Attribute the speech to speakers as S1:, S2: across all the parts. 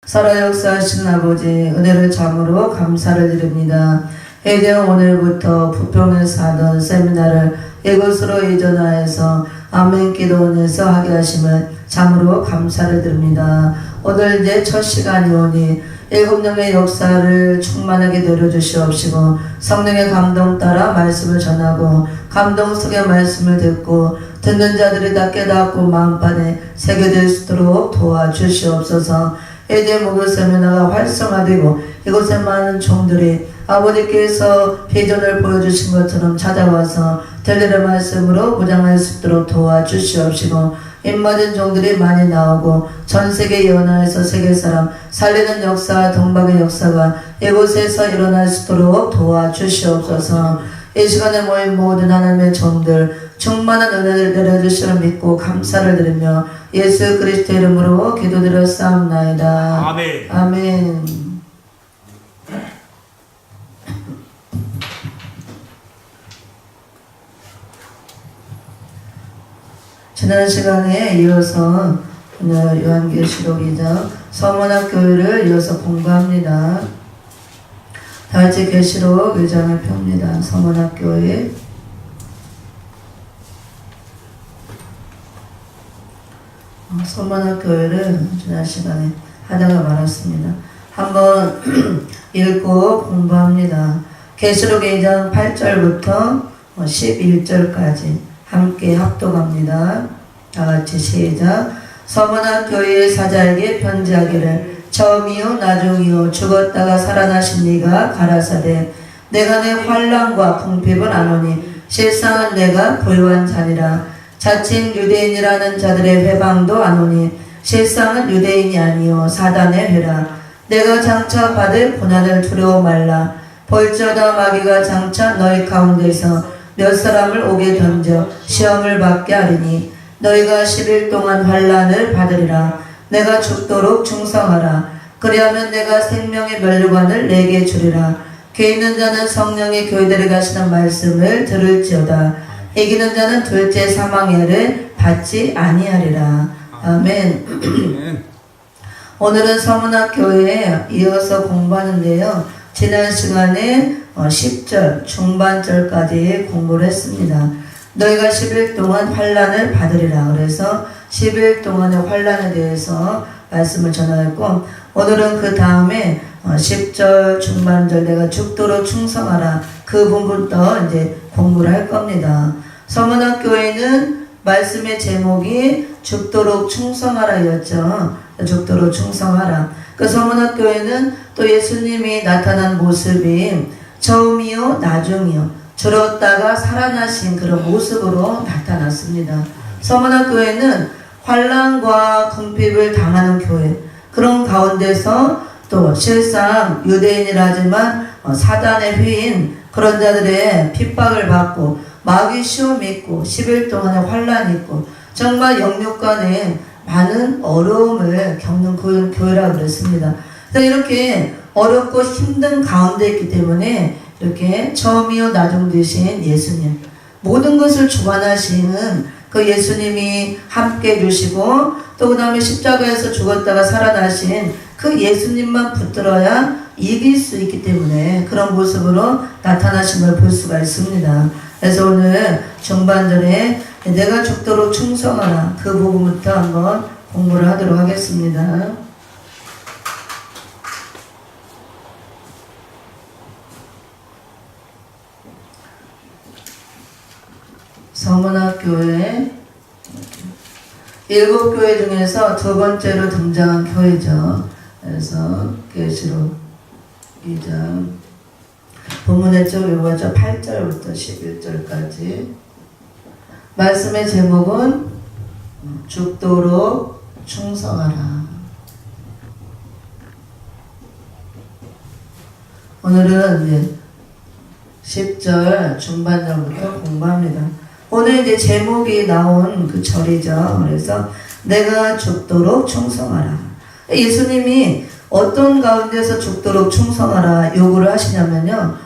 S1: 살아 역사하시는 아버지 은혜를 참으로 감사를 드립니다. 이제 오늘부터 부평에서 하던 세미나를 이곳으로 이전하여서 아멘 기도원에서 하게 하심을 참으로 감사를 드립니다. 오늘 이제 첫 시간이 오니 일곱령의 역사를 충만하게 내려주시옵시고 성령의 감동 따라 말씀을 전하고 감동 속의 말씀을 듣고 듣는 자들이 다 깨닫고 마음판에 새겨질 수 있도록 도와주시옵소서. 이제 목요 세미나가 활성화되고 이곳에 많은 종들이 아버지께서 비전을 보여주신 것처럼 찾아와서 들리는 말씀으로 무장할 수 있도록 도와주시옵시고 입맞은 종들이 많이 나오고 전세계 연화에서 세계사람 살리는 역사 동방의 역사가 이곳에서 일어날 수 있도록 도와주시옵소서. 이 시간에 모인 모든 하나님의 종들 충만한 은혜를 내려주시를 믿고 감사를 드리며 예수 그리스도 이름으로 기도드렸사옵나이다.
S2: 아멘.
S1: 아멘. 지난 시간에 이어서 오늘 요한계시록 2장 서문학교회를 이어서 공부합니다. 다 같이 계시록 2장을 펴니다. 서문학교회. 서문학교회를 지난 시간에 하다가 말았습니다. 한번 읽고 공부합니다. 계시록 2장 8절부터 11절까지 함께 합독합니다. 다같이 시작. 서문학교회의 사자에게 편지하기를 처음이요 나중이요 죽었다가 살아나신 네가 가라사대 내가 내 환난과 궁핍을 아노니 실상은 내가 부유한 자니라. 자칭 유대인이라는 자들의 회방도 아노니 실상은 유대인이 아니요 사단의 회라. 내가 장차 받을 고난을 두려워 말라. 볼지어다 마귀가 장차 너희 가운데서 몇 사람을 오게 던져 시험을 받게 하리니 너희가 10일 동안 환난을 받으리라. 내가 죽도록 충성하라. 그리하면 내가 생명의 면류관을 내게 주리라. 귀 있는 자는 성령의 교회들에 가시는 말씀을 들을지어다. 이기는 자는 둘째 사망의 해를 받지 아니하리라. 아멘. 오늘은 서문학교회에 이어서 공부하는데요. 지난 시간에 10절 중반절까지 공부를 했습니다. 너희가 10일 동안 환난을 받으리라. 그래서 10일 동안의 환난에 대해서 말씀을 전하였고 오늘은 그 다음에 10절 중반절 내가 죽도록 충성하라. 그 부분부터 이제 공부를 할 겁니다. 서문학교회는 말씀의 제목이 죽도록 충성하라였죠. 죽도록 충성하라. 그 서문학교회는 또 예수님이 나타난 모습이 처음이요 나중이요 죽었다가 살아나신 그런 모습으로 나타났습니다. 서문학교회는 환난과 궁핍을 당하는 교회, 그런 가운데서 또 실상 유대인이라지만 사단의 휘인 그런 자들의 핍박을 받고 마귀 시험 있고 10일 동안의 환난이 있고 정말 영육간에 많은 어려움을 겪는 교회라고 그랬습니다. 그래서 이렇게 어렵고 힘든 가운데 있기 때문에 이렇게 처음이요 나중 되신 예수님, 모든 것을 주관하시는 그 예수님이 함께 해주시고 또 그 다음에 십자가에서 죽었다가 살아나신 그 예수님만 붙들어야 이길 수 있기 때문에 그런 모습으로 나타나신 걸 볼 수가 있습니다. 그래서 오늘 중반절에 내가 죽도록 충성하라 그 부분부터 한번 공부를 하도록 하겠습니다. 서문학교회 7교회 중에서 두 번째로 등장한 교회죠. 그래서 계시록 2장 본문의 쪽 읽어죠. 8절부터 11절까지 말씀의 제목은 죽도록 충성하라. 오늘은 이제 10절 중반절부터 공부합니다. 오늘 이제 제목이 나온 그 절이죠. 그래서 내가 죽도록 충성하라. 예수님이 어떤 가운데서 죽도록 충성하라 요구를 하시냐면요.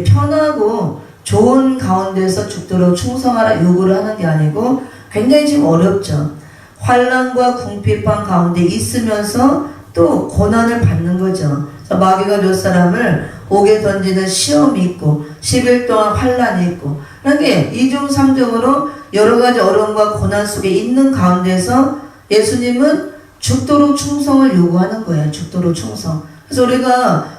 S1: 편하고 좋은 가운데서 죽도록 충성하라 요구를 하는 게 아니고 굉장히 지금 어렵죠. 환난과 궁핍한 가운데 있으면서 또 고난을 받는 거죠. 마귀가 몇 사람을 옥에 던지는 시험이 있고 10일 동안 환란이 있고 그렇게 이중삼중으로 여러 가지 어려움과 고난 속에 있는 가운데서 예수님은 죽도록 충성을 요구하는 거예요. 죽도록 충성. 그래서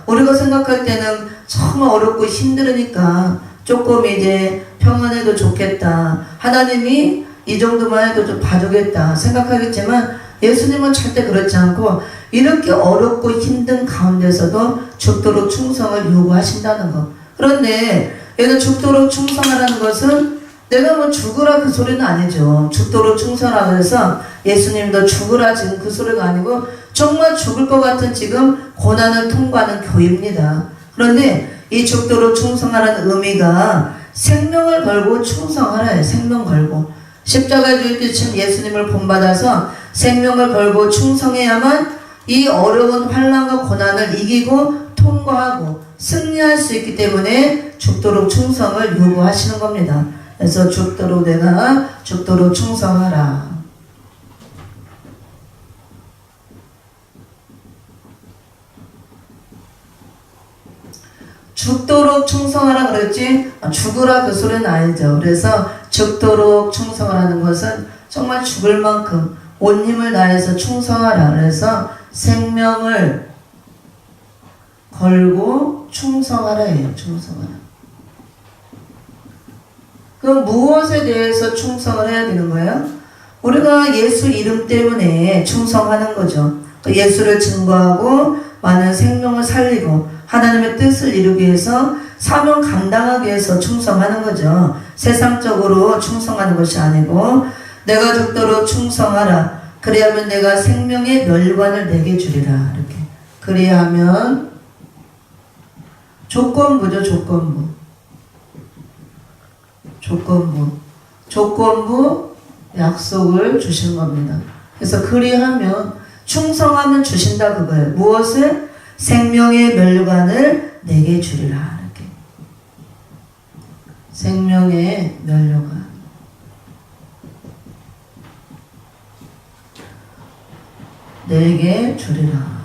S1: 우리가 생각할 때는 정말 어렵고 힘들으니까 조금 이제 평안해도 좋겠다. 하나님이 이 정도만 해도 좀 봐주겠다 생각하겠지만 예수님은 절대 그렇지 않고 이렇게 어렵고 힘든 가운데서도 죽도록 충성을 요구하신다는 거. 그런데 얘는 죽도록 충성하라는 것은 내가 뭐 죽으라 그 소리는 아니죠. 죽도록 충성하라고 해서 예수님도 죽으라 지금 그 소리가 아니고 정말 죽을 것 같은 지금 고난을 통과하는 교회입니다. 그런데 이 죽도록 충성하라는 의미가 생명을 걸고 충성하라예요. 생명 걸고. 십자가에 죽을 지금 예수님을 본받아서 생명을 걸고 충성해야만 이 어려운 환난과 고난을 이기고 통과하고 승리할 수 있기 때문에 죽도록 충성을 요구하시는 겁니다. 그래서 내가 죽도록 충성하라. 죽도록 충성하라 그랬지 죽으라 그 소리는 아니죠. 그래서 죽도록 충성하라는 것은 정말 죽을 만큼 온 힘을 다해서 충성하라. 그래서 생명을 걸고 충성하라예요. 충성하라. 그럼 무엇에 대해서 충성을 해야 되는 거예요? 우리가 예수 이름 때문에 충성하는 거죠. 예수를 증거하고 많은 생명을 살리고 하나님의 뜻을 이루기 위해서 사명 감당하기 위해서 충성하는 거죠. 세상적으로 충성하는 것이 아니고 내가 죽도록 충성하라. 그래야면 내가 생명의 멸관을 내게 주리라. 이렇게. 그래야면 조건부죠. 조건부 약속을 주신 겁니다. 그래서 그리하면 충성하면 주신다 그거예요. 무엇을? 생명의 멸관을 내게 주리라. 이렇게. 생명의 멸관. 내게 주리라.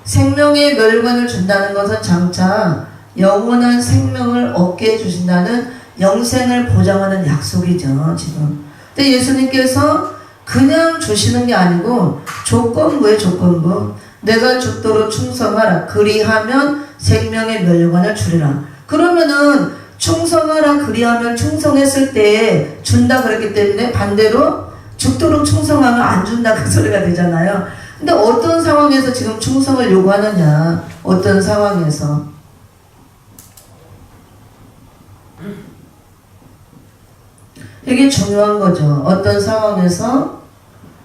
S1: 생명의 멸관을 준다는 것은 장차 영원한 생명을 얻게 해주신다는 영생을 보장하는 약속이죠. 지금. 근데 예수님께서 그냥 주시는 게 아니고 조건부에 조건부. 내가 죽도록 충성하라. 그리하면 생명의 멸관을 주리라. 그러면은 충성하라 그리하면 충성했을 때 준다 그랬기 때문에 반대로 죽도록 충성하면 안 준다 그 소리가 되잖아요. 근데 어떤 상황에서 지금 충성을 요구하느냐. 어떤 상황에서. 이게 중요한 거죠. 어떤 상황에서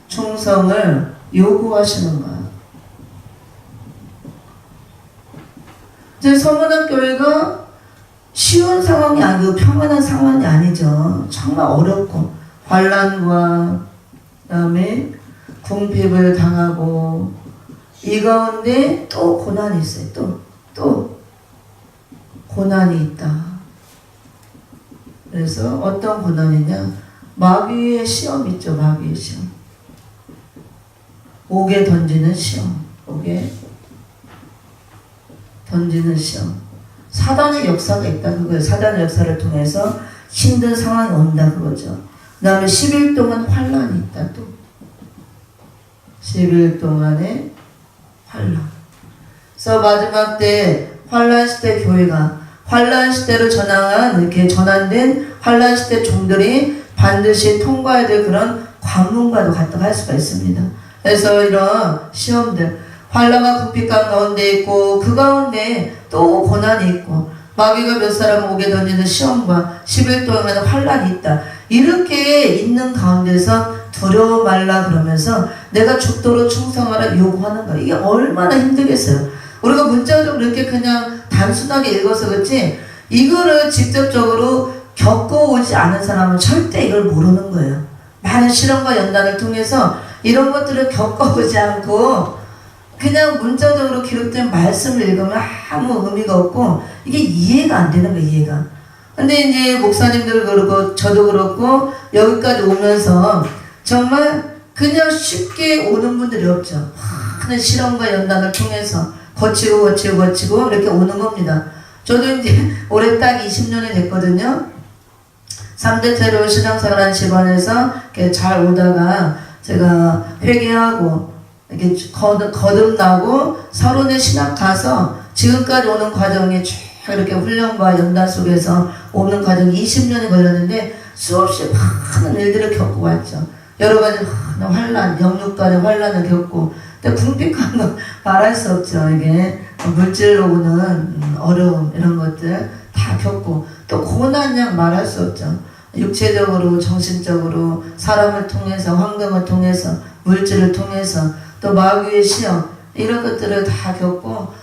S1: 충성을 요구하시는가. 이제 서문학 교회가 쉬운 상황이 아니고 평안한 상황이 아니죠. 정말 어렵고 환난과 그다음에 궁핍을 당하고 이 가운데 또 고난이 있어요. 또 고난이 있다. 그래서 어떤 고난이냐? 마귀의 시험 있죠. 마귀의 시험. 옥에 던지는 시험. 옥에 던지는 시험. 사단의 역사가 있다 그거예요. 사단의 역사를 통해서 힘든 상황이 온다 그거죠. 그 다음에 10일 동안 환란이 있다 또. 10일 동안의 환란. 그래서 마지막 때 환란 시대 교회가 환란 시대로 이렇게 전환된 환란 시대 종들이 반드시 통과해야 될 그런 관문과도 같다고 할 수가 있습니다. 그래서 이런 시험들 환란과 궁핍감 가운데 있고 그 가운데 또 고난이 있고 마귀가 몇 사람 옥에 던지는 시험과 10일 동안의 환란이 있다. 이렇게 있는 가운데서 두려워 말라 그러면서 내가 죽도록 충성하라 요구하는 거야. 이게 얼마나 힘들겠어요. 우리가 문자적으로 이렇게 그냥 단순하게 읽어서 그렇지 이거를 직접적으로 겪어오지 않은 사람은 절대 이걸 모르는 거예요. 많은 실험과 연단을 통해서 이런 것들을 겪어보지 않고 그냥 문자적으로 기록된 말씀을 읽으면 아무 의미가 없고 이게 이해가 안 되는 거예요. 이해가. 근데 이제 목사님들 그렇고 저도 그렇고 여기까지 오면서 정말 그냥 쉽게 오는 분들이 없죠. 많은 실험과 연단을 통해서 거치고 이렇게 오는 겁니다. 저도 이제 올해 딱 20년이 됐거든요. 3대 테러 신앙생활하는 집안에서 이렇게 잘 오다가 제가 회개하고 이렇게 거듭나고 서론의 신학 가서 지금까지 오는 과정이 쭉 이렇게 훈련과 연단 속에서 오는 과정이 20년이 걸렸는데 수없이 많은 일들을 겪고 왔죠. 여러 가지 환란, 영육 간의 환란을 겪고, 근데 궁핍한 거 말할 수 없죠. 이게 물질로 오는 어려움 이런 것들 다 겪고, 또 고난양 말할 수 없죠. 육체적으로, 정신적으로, 사람을 통해서, 환경을 통해서, 물질을 통해서, 또 마귀의 시험 이런 것들을 다 겪고,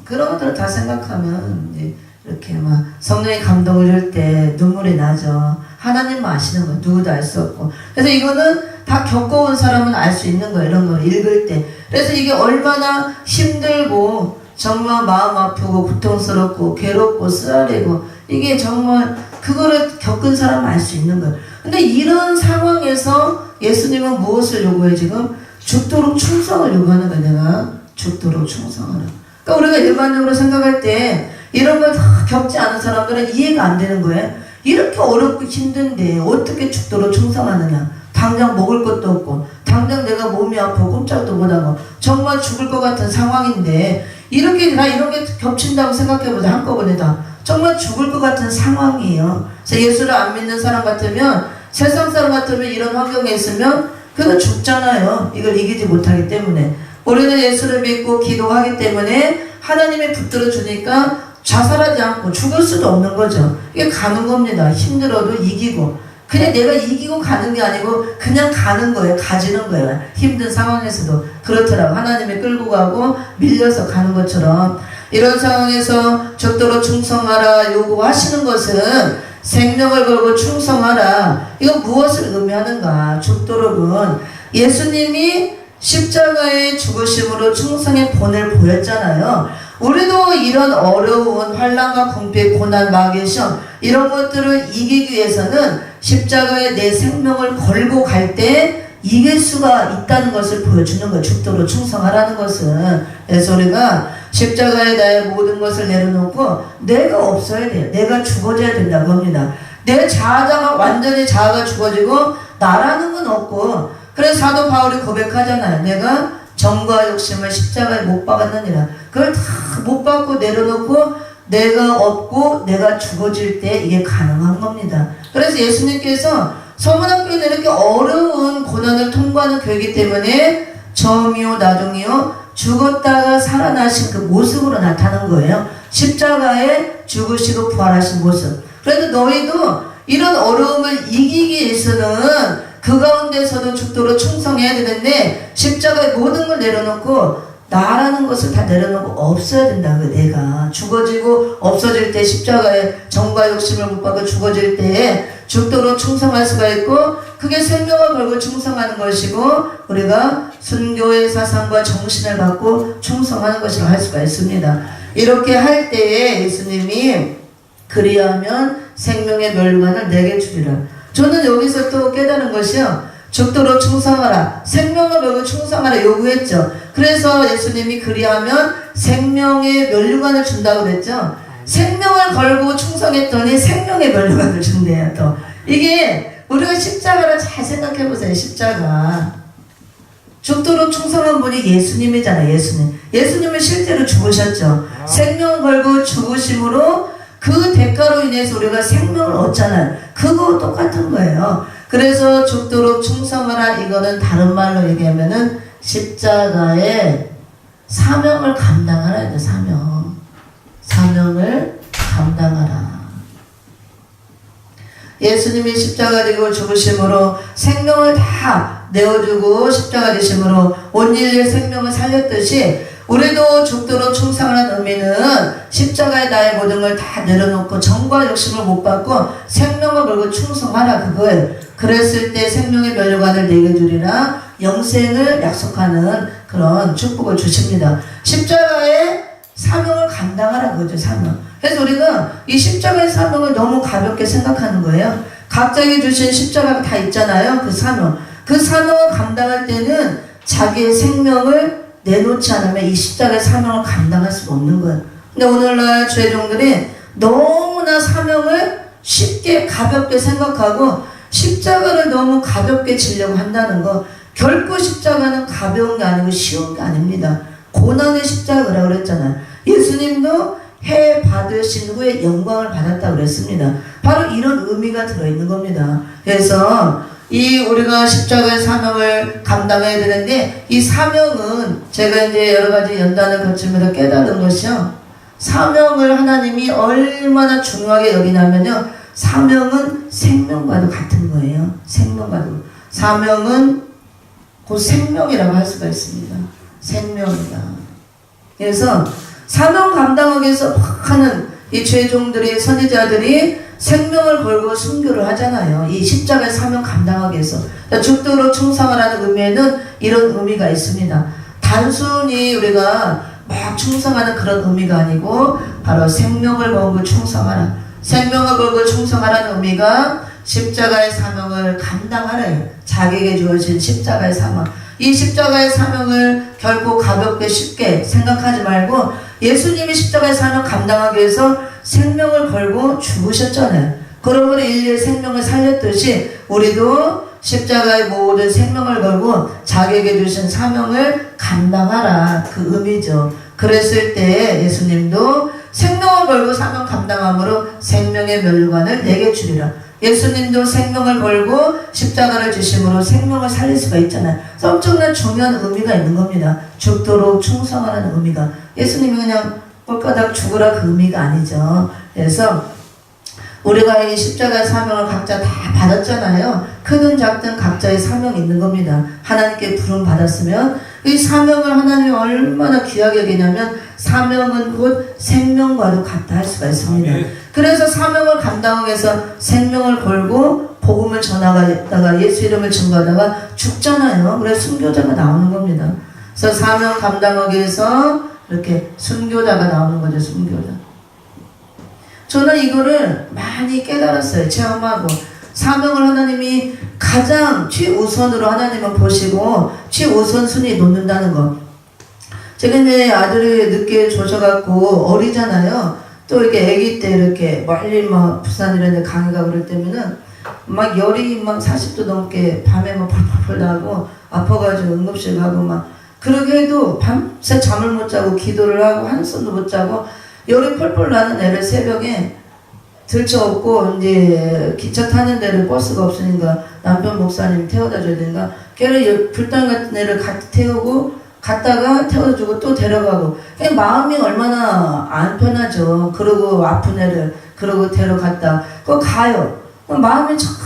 S1: 그런 것들을 다 생각하면 이제 이렇게 막 성령의 감동을 줄 때 눈물이 나죠. 하나님만 아시는 거예요. 누구도 알 수 없고. 그래서 이거는 다 겪어온 사람은 알 수 있는 거예요. 이런 거 읽을 때. 그래서 이게 얼마나 힘들고 정말 마음 아프고 고통스럽고 괴롭고 쓰라리고 이게 정말 그거를 겪은 사람은 알 수 있는 거예요. 근데 이런 상황에서 예수님은 무엇을 요구해 지금? 죽도록 충성을 요구하는 거예요. 내가 죽도록 충성하라. 그러니까 우리가 일반적으로 생각할 때 이런 걸 다 겪지 않은 사람들은 이해가 안 되는 거예요. 이렇게 어렵고 힘든데 어떻게 죽도록 충성하느냐. 당장 먹을 것도 없고 당장 내가 몸이 아프고 꼼짝도 못하고 정말 죽을 것 같은 상황인데 이렇게 다 이런 게 겹친다고 생각해보자. 한꺼번에 다 정말 죽을 것 같은 상황이에요. 그래서 예수를 안 믿는 사람 같으면 세상 사람 같으면 이런 환경에 있으면 그건 죽잖아요. 이걸 이기지 못하기 때문에. 우리는 예수를 믿고 기도하기 때문에 하나님이 붙들어 주니까 자살하지 않고 죽을 수도 없는 거죠. 이게 가는 겁니다. 힘들어도 이기고. 그냥 내가 이기고 가는 게 아니고 그냥 가는 거예요. 가지는 거예요. 힘든 상황에서도 그렇더라고. 하나님이 끌고 가고 밀려서 가는 것처럼 이런 상황에서 죽도록 충성하라 요구하시는 것은 생명을 걸고 충성하라. 이건 무엇을 의미하는가? 죽도록은 예수님이 십자가의 죽으심으로 충성의 본을 보였잖아요. 우리도 이런 어려운 환난과 궁핍, 고난, 마귀의 시험 이런 것들을 이기기 위해서는 십자가에 내 생명을 걸고 갈 때 이길 수가 있다는 것을 보여주는 거예요. 죽도록 충성하라는 것은. 그래서 우리가 십자가에 나의 모든 것을 내려놓고 내가 없어야 돼요. 내가 죽어져야 된다고 합니다. 내 자아가 완전히 자아가 죽어지고 나라는 건 없고, 그래서 사도 바울이 고백하잖아요. 내가 정과 욕심을 십자가에 못 박았느니라. 그걸 다 못 박고 내려놓고 내가 없고 내가 죽어질 때 이게 가능한 겁니다. 그래서 예수님께서 서문학교는 이렇게 어려운 고난을 통과하는 교회이기 때문에 처음이요 나중이요 죽었다가 살아나신 그 모습으로 나타난 거예요. 십자가에 죽으시고 부활하신 모습. 그래도 너희도 이런 어려움을 이기기 위해서는 그 가운데서도 죽도록 충성해야 되는데 십자가에 모든 걸 내려놓고 나라는 것을 다 내려놓고 없어야 된다. 내가 죽어지고 없어질 때 십자가에 정과 욕심을 못 받고 죽어질 때에 죽도록 충성할 수가 있고 그게 생명을 걸고 충성하는 것이고 우리가 순교의 사상과 정신을 갖고 충성하는 것이라 할 수가 있습니다. 이렇게 할 때에 예수님이 그리하면 생명의 멸관을 내게 주리라. 저는 여기서 또 깨달은 것이요. 죽도록 충성하라. 생명을 걸고 충성하라 요구했죠. 그래서 예수님이 그리하면 생명의 면류관을 준다고 그랬죠. 생명을 걸고 충성했더니 생명의 면류관을 준대요. 또 이게 우리가 십자가를 잘 생각해보세요. 십자가 죽도록 충성한 분이 예수님이잖아요. 예수님은 실제로 죽으셨죠. 생명 걸고 죽으심으로 그 대가로 인해서 우리가 생명을 얻잖아요. 그거 똑같은 거예요. 그래서 죽도록 충성하라. 이거는 다른 말로 얘기하면은 십자가의 사명을 감당하라. 사명을 감당하라. 예수님이 십자가 지고 죽으심으로 생명을 다 내어주고 십자가 지심으로 온 인류의 생명을 살렸듯이 우리도 죽도록 충성하는 의미는 십자가에 나의 모든 걸 다 내려놓고 정과 욕심을 못 받고 생명을 걸고 충성하라 그거예요. 그랬을 때 생명의 면류관을 내게 주리라. 영생을 약속하는 그런 축복을 주십니다. 십자가의 사명을 감당하라 그거죠. 사명. 그래서 우리가 이 십자가의 사명을 너무 가볍게 생각하는 거예요. 각자에게 주신 십자가가 다 있잖아요. 그 사명을 감당할 때는 자기의 생명을 내놓지 않으면 이 십자가의 사명을 감당할 수가 없는 거예요. 근데 오늘날 죄종들이 너무나 사명을 쉽게 가볍게 생각하고 십자가를 너무 가볍게 지려고 한다는 거. 결코 십자가는 가벼운 게 아니고 쉬운 게 아닙니다. 고난의 십자가라고 그랬잖아요. 예수님도 해 받으신 후에 영광을 받았다고 그랬습니다. 바로 이런 의미가 들어있는 겁니다. 그래서 이 우리가 십자가의 사명을 감당해야 되는데, 이 사명은 제가 이제 여러 가지 연단을 거치면서 깨달은 것이요, 사명을 하나님이 얼마나 중요하게 여기냐면요, 사명은 생명과도 같은 거예요. 생명과도. 사명은 곧 생명이라고 할 수가 있습니다. 생명이다. 그래서 사명 감당하기 위해서 막 하는 이 죄종들이, 선지자들이 생명을 걸고 순교를 하잖아요. 이 십자가의 사명 감당하기 위해서. 죽도록 충성하라는 의미에는 이런 의미가 있습니다. 단순히 우리가 막 충성하는 그런 의미가 아니고, 바로 생명을 걸고 충성하라. 생명을 걸고 충성하라는 의미가 십자가의 사명을 감당하래요. 자기에게 주어진 십자가의 사명. 이 십자가의 사명을 결코 가볍게 쉽게 생각하지 말고, 예수님이 십자가의 사명 감당하기 위해서 생명을 걸고 죽으셨잖아요. 그러므로 인류의 생명을 살렸듯이 우리도 십자가의 모든 생명을 걸고 자기에게 주신 사명을 감당하라, 그 의미죠. 그랬을 때 예수님도 생명을 걸고 사명 감당함으로 생명의 멸류관을 내게 주리라. 예수님도 생명을 걸고 십자가를 주심으로 생명을 살릴 수가 있잖아요. 엄청난 중요한 의미가 있는 겁니다. 죽도록 충성하라는 의미가. 예수님이 그냥 꼴까닥 죽으라 그 의미가 아니죠. 그래서 우리가 이 십자가의 사명을 각자 다 받았잖아요. 크든 작든 각자의 사명이 있는 겁니다. 하나님께 부름 받았으면 이 사명을 하나님이 얼마나 귀하게 여기냐면, 사명은 곧 생명과도 같다 할 수가 있습니다. 그래서 사명을 감당하기 위해서 생명을 걸고 복음을 전하다가 예수 이름을 증거하다가 죽잖아요. 그래서 순교자가 나오는 겁니다. 그래서 사명 감당하기 위해서 이렇게 순교자가 나오는 거죠. 순교자. 저는 이거를 많이 깨달았어요. 체험하고. 사명을 하나님이 가장 최우선으로 하나님은 보시고 최우선 순위에 놓는다는 거. 제가 이제 아들이 늦게 조셔갖고 어리잖아요. 또 이렇게 아기 때 이렇게 멀리 막 부산 이런 데 강의가 그럴 때면은 막 열이 막 40도 넘게 밤에 막 펄펄펄 나고 아파가지고 응급실 가고 막, 그러게 해도 밤새 잠을 못 자고 기도를 하고 한숨도 못 자고 열이 펄펄 나는 애를 새벽에 들쳐업고 이제 기차 타는 데를 버스가 없으니까 남편 목사님 태워다 줘야 되니까 걔를 불당 같은 애를 태우고 갔다가 태워주고 또 데려가고, 그냥 마음이 얼마나 안 편하죠. 그러고 아픈 애를 그러고 데려갔다 그거 가요. 마음이 참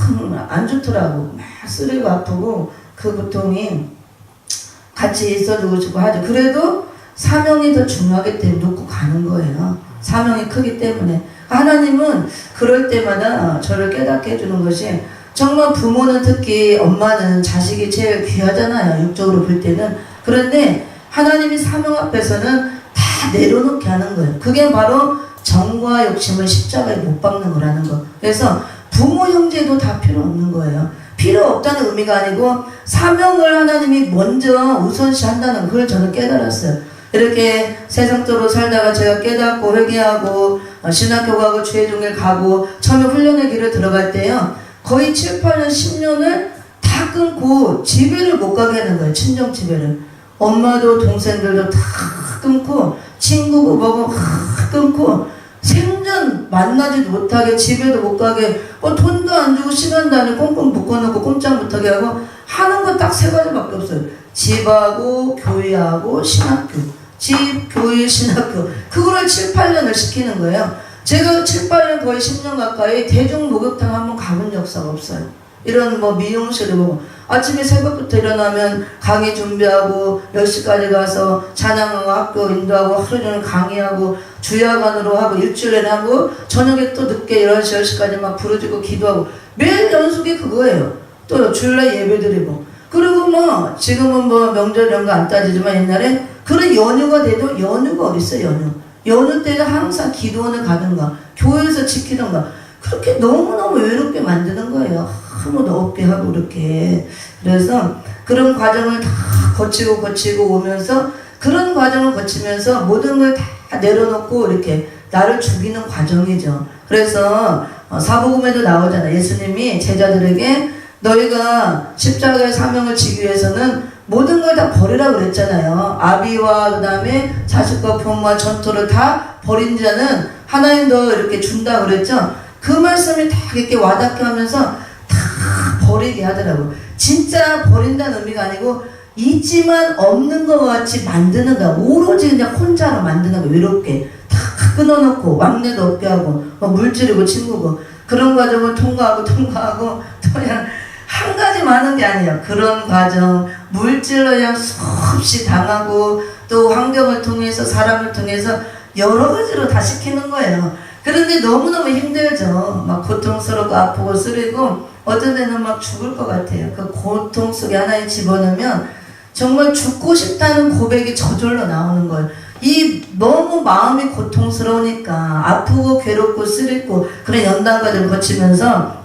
S1: 안 좋더라고. 막 쓰리고 아프고 그 고통이 같이 있어주고 싶고 하죠. 그래도 사명이 더 중요하기 때문에 놓고 가는 거예요. 사명이 크기 때문에. 하나님은 그럴 때마다 저를 깨닫게 해주는 것이, 정말 부모는, 특히 엄마는 자식이 제일 귀하잖아요. 육적으로 볼 때는. 그런데 하나님이 사명 앞에서는 다 내려놓게 하는 거예요. 그게 바로 정과 욕심을 십자가에 못 박는 거라는 거. 그래서 부모 형제도 다 필요 없는 거예요. 필요 없다는 의미가 아니고 사명을 하나님이 먼저 우선시한다는 걸 저는 깨달았어요. 이렇게 세상적으로 살다가 제가 깨닫고 회개하고 신학교 가고 주의종일 가고 처음에 훈련의 길을 들어갈 때요, 거의 7, 8년, 10년을 다 끊고 집에를 못 가게 하는 거예요. 친정 집에를. 엄마도 동생들도 다 끊고 친구고 뭐고 다 끊고 생전 만나지도 못하게, 집에도 못 가게, 돈도 안 주고 시간도 안 주고 꽁꽁 묶어놓고 꼼짝 못하게 하고 하는 건 딱 3가지밖에 없어요. 집하고 교회하고 신학교. 집, 교회, 신학교. 그거를 7, 8년을 시키는 거예요. 제가 7, 8년 거의 10년 가까이 대중 목욕탕 한번 가본 역사가 없어요. 이런 뭐 미용실을 보고 아침에 새벽부터 일어나면 강의 준비하고 10시까지 가서 찬양하고 학교 인도하고 하루 종일 강의하고 주야관으로 하고 일주일에 하고 저녁에 또 늦게 11시 10시까지 막 부르짖고 기도하고 매일 연속이 그거예요. 또 주일날 예배드리고, 그리고 뭐 지금은 뭐 명절 이런 거 안 따지지만 옛날에 그런 연휴가 돼도 연휴가 어딨어. 연휴 때는 항상 기도원을 가든가 교회에서 지키든가 그렇게 너무너무 외롭게 만드는 거예요. 아무도 없게 하고 이렇게. 그래서 그런 과정을 다 거치고 오면서 그런 과정을 거치면서 모든 걸 다 내려놓고 이렇게 나를 죽이는 과정이죠. 그래서 사복음에도 나오잖아요. 예수님이 제자들에게 너희가 십자가의 사명을 지기 위해서는 모든 걸 다 버리라고 그랬잖아요. 아비와 그 다음에 자식과 부모와 전토를 다 버린 자는 하나님 더 이렇게 준다 그랬죠. 그 말씀이 다 이렇게 와닿게 하면서 다 버리게 하더라고요. 진짜 버린다는 의미가 아니고 있지만 없는 것 같이 만드는 거야. 오로지 그냥 혼자로 만드는 거. 외롭게 다 끊어놓고 왕래도 없게 하고 물질이고 친구고 그런 과정을 통과하고 또 그냥 한 가지 많은 게 아니에요. 그런 과정 물질로 그냥 수없이 당하고 또 환경을 통해서 사람을 통해서 여러 가지로 다 시키는 거예요. 그런데 너무너무 힘들죠. 막 고통스럽고 아프고 쓰리고 어떤 데는 막 죽을 것 같아요. 그 고통 속에 하나에 집어넣으면 정말 죽고 싶다는 고백이 저절로 나오는 거예요. 이 너무 마음이 고통스러우니까 아프고 괴롭고 쓰리고 그런 연단과를 거치면서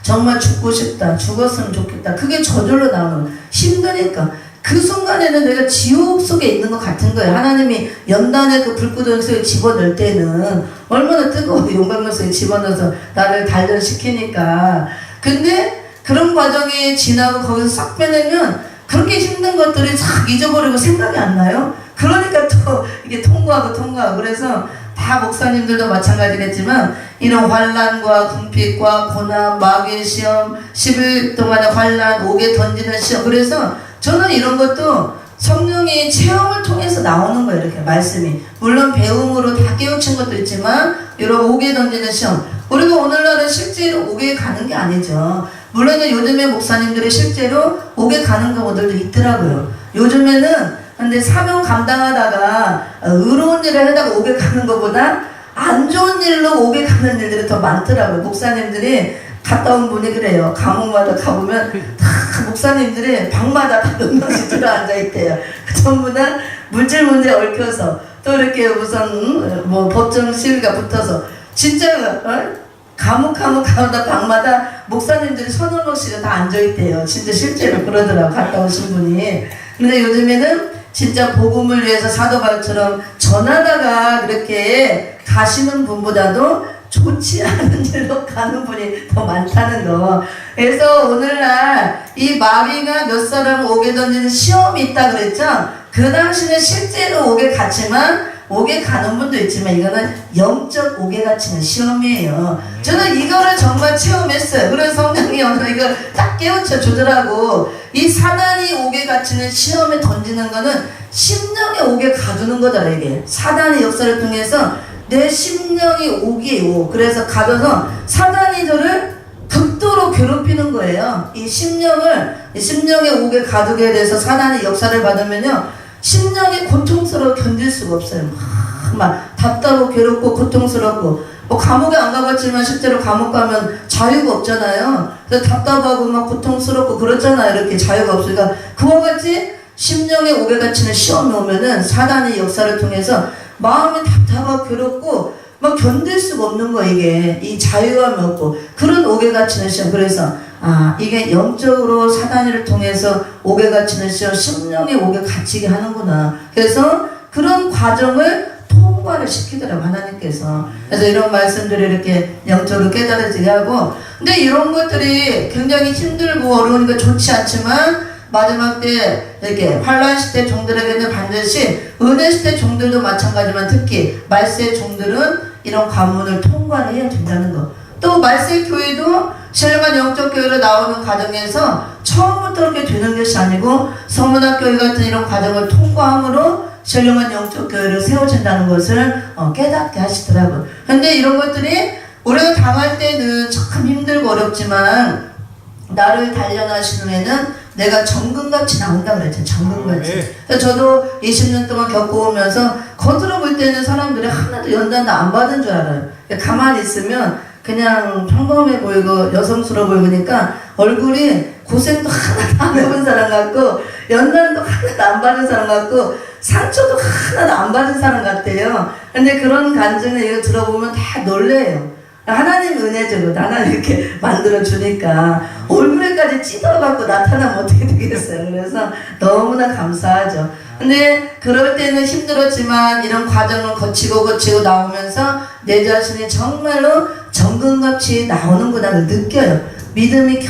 S1: 정말 죽고 싶다, 죽었으면 좋겠다. 그게 저절로 나오는 거예요. 힘드니까. 그 순간에는 내가 지옥 속에 있는 것 같은 거예요. 하나님이 연단의 그 불구덩이 속에 집어넣을 때는 얼마나 뜨거워 용광로 속에 집어넣어서 나를 단련시키니까. 근데 그런 과정이 지나고 거기서 싹 빼내면 그렇게 힘든 것들이 싹 잊어버리고 생각이 안 나요. 그러니까 또 이게 통과하고 그래서 다 목사님들도 마찬가지겠지만 이런 환난과 궁핍과 고난, 마귀의 시험, 10일 동안의 환난, 옥에 던지는 시험. 그래서 저는 이런 것도 성령의 체험을 통해서 나오는 거예요. 이렇게 말씀이. 물론 배움으로 다 깨우친 것도 있지만 이런 옥에 던지는 시험. 우리가 오늘날은 실제로 옥에 가는 게 아니죠. 물론 요즘에 목사님들이 실제로 옥에 가는 경우들도 있더라고요. 요즘에는 근데 사명 감당하다가 의로운 일을 하다가 옥에 가는 것보다 안 좋은 일로 옥에 가는 일들이 더 많더라고요. 목사님들이 갔다 온 분이 그래요. 감옥마다 가보면 다 목사님들이 방마다 다 몇 명씩 들어 앉아있대요. 전부 다 물질 문제에 얽혀서 또 이렇게 우선 뭐 법정 시위가 붙어서 진짜 감옥 가다 방마다 목사님들이 서너 명씩은 다 앉아있대요. 진짜 실제로 그러더라고 갔다 오신 분이. 근데 요즘에는 진짜 복음을 위해서 사도 바울처럼 전하다가 그렇게 가시는 분보다도 좋지 않은 일로 가는 분이 더 많다는 거. 그래서 오늘날 이 마귀가 몇 사람을 옥에 던지는 시험이 있다 그랬죠. 그 당시는 실제로 옥에 갔지만 옥에 가는 분도 있지만 이거는 영적 옥에 갇히는 시험이에요. 저는 이거를 정말 체험했어요. 그래서 성령이 오늘 이걸 딱 깨우쳐 주더라고. 이 사단이 옥에 갇히는 시험에 던지는 거는 심령의 옥에 가두는 거다. 이게 사단의 역사를 통해서 내 심령이 옥이에요. 그래서 가둬서 사단이 저를 극도로 괴롭히는 거예요. 이 심령의 옥에 가두게 돼서 사단의 역사를 받으면요 심령이 고통스러워 견딜 수가 없어요. 막 답답하고 괴롭고 고통스럽고 뭐 감옥에 안 가봤지만 실제로 감옥 가면 자유가 없잖아요. 그래서 답답하고 막 고통스럽고 그렇잖아요. 이렇게 자유가 없으니까 그와 같이 심령의 옥에 갇히는 시험이 오면은 사단의 역사를 통해서 마음이 답답하고 괴롭고 막 견딜 수가 없는 거 이게 이 자유함이 없고 그런 옥에 갇히는 시험. 그래서 이게 영적으로 사단이를 통해서 옥에 갇히는 시험, 심령의 옥에 갇히게 하는구나. 그래서 그런 과정을 통과를 시키더라고 하나님께서. 그래서 이런 말씀들을 이렇게 영적으로 깨달아지게 하고 근데 이런 것들이 굉장히 힘들고 어려우니까 좋지 않지만 마지막 때 이렇게 환란 시대 종들에게는 반드시 은혜 시대 종들도 마찬가지만 특히 말세 종들은 이런 관문을 통과를 해야 된다는 거. 또 말세 교회도 신령한 영적 교회로 나오는 과정에서 처음부터 그렇게 되는 것이 아니고 성문학 교회 같은 이런 과정을 통과함으로 신령한 영적 교회를 세워진다는 것을 깨닫게 하시더라고요. 근데 이런 것들이 우리가 당할 때는 참 힘들고 어렵지만 나를 단련하시는 후에는 내가 정금같이 나온다 그랬죠. 정금같이. 그래서 저도 20년 동안 겪어오면서 겉으로 볼 때는 사람들이 하나도 연단도 안 받은 줄 알아요. 가만히 있으면 그냥 평범해 보이고 여성스러워 보이니까 얼굴이 고생도 하나도 안 해본 사람 같고 연단도 하나도 안 받은 사람 같고 상처도 하나도 안 받은 사람 같아요. 근데 그런 간증을 이거 들어보면 다 놀래요. 하나님 은혜죠. 하나님 이렇게 만들어주니까 얼굴에까지 찢어갖고 나타나면 어떻게 되겠어요. 그래서 너무나 감사하죠. 근데 그럴 때는 힘들었지만 이런 과정을 거치고 나오면서 내 자신이 정말로 정금같이 나오는구나를 느껴요. 믿음이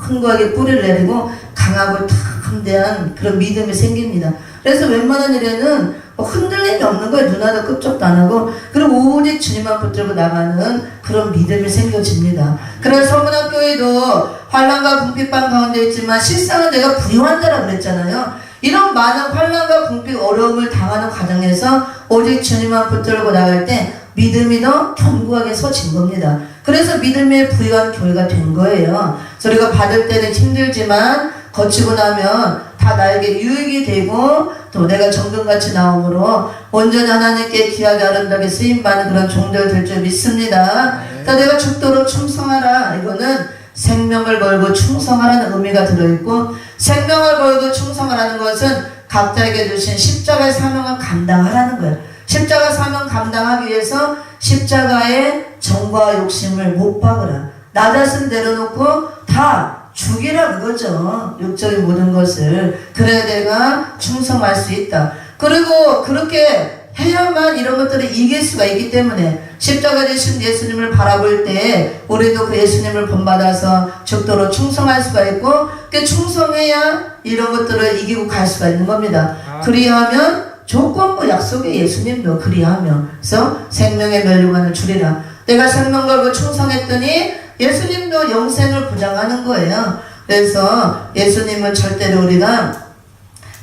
S1: 견고하게 뿌리를 내리고 강하고 담대한 그런 믿음이 생깁니다. 그래서 웬만한 일에는 흔들림이 없는 거예요. 누나도 끄적도 안 하고, 그리고 오직 주님만 붙들고 나가는 그런 믿음이 생겨집니다. 그래서 서문학교에도 환난과 궁핍방 가운데 있지만 실상은 내가 부유한다라고 그랬잖아요. 이런 많은 환난과 궁핍 어려움을 당하는 과정에서 오직 주님만 붙들고 나갈 때 믿음이 더 견고하게 서진 겁니다. 그래서 믿음의 부유한 교회가 된 거예요. 저희가 받을 때는 힘들지만 거치고 나면 다 나에게 유익이 되고 또 내가 정금같이 나오므로 온전히 하나님께 귀하게 아름답게 쓰임받는 그런 종들 될 줄 믿습니다. 또 내가 죽도록 충성하라. 이거는 생명을 걸고 충성하라는 의미가 들어있고, 생명을 걸고 충성하라는 것은 각자에게 주신 십자가의 사명을 감당하라는 거예요. 십자가 사명 감당하기 위해서 십자가의 정과 욕심을 못 박으라. 나 자신 내려놓고 다 죽이라 그거죠. 육적인 모든 것을. 그래야 내가 충성할 수 있다. 그리고 그렇게 해야만 이런 것들을 이길 수가 있기 때문에 십자가 되신 예수님을 바라볼 때 우리도 그 예수님을 본받아서 죽도록 충성할 수가 있고, 그 충성해야 이런 것들을 이기고 갈 수가 있는 겁니다. 그리하면 조건부 약속의 예수님도 그리하며 그래서 생명의 멸류관을 주리라. 내가 생명 걸고 충성했더니 예수님도 영생을 보장하는 거예요. 그래서 예수님은 절대로 우리가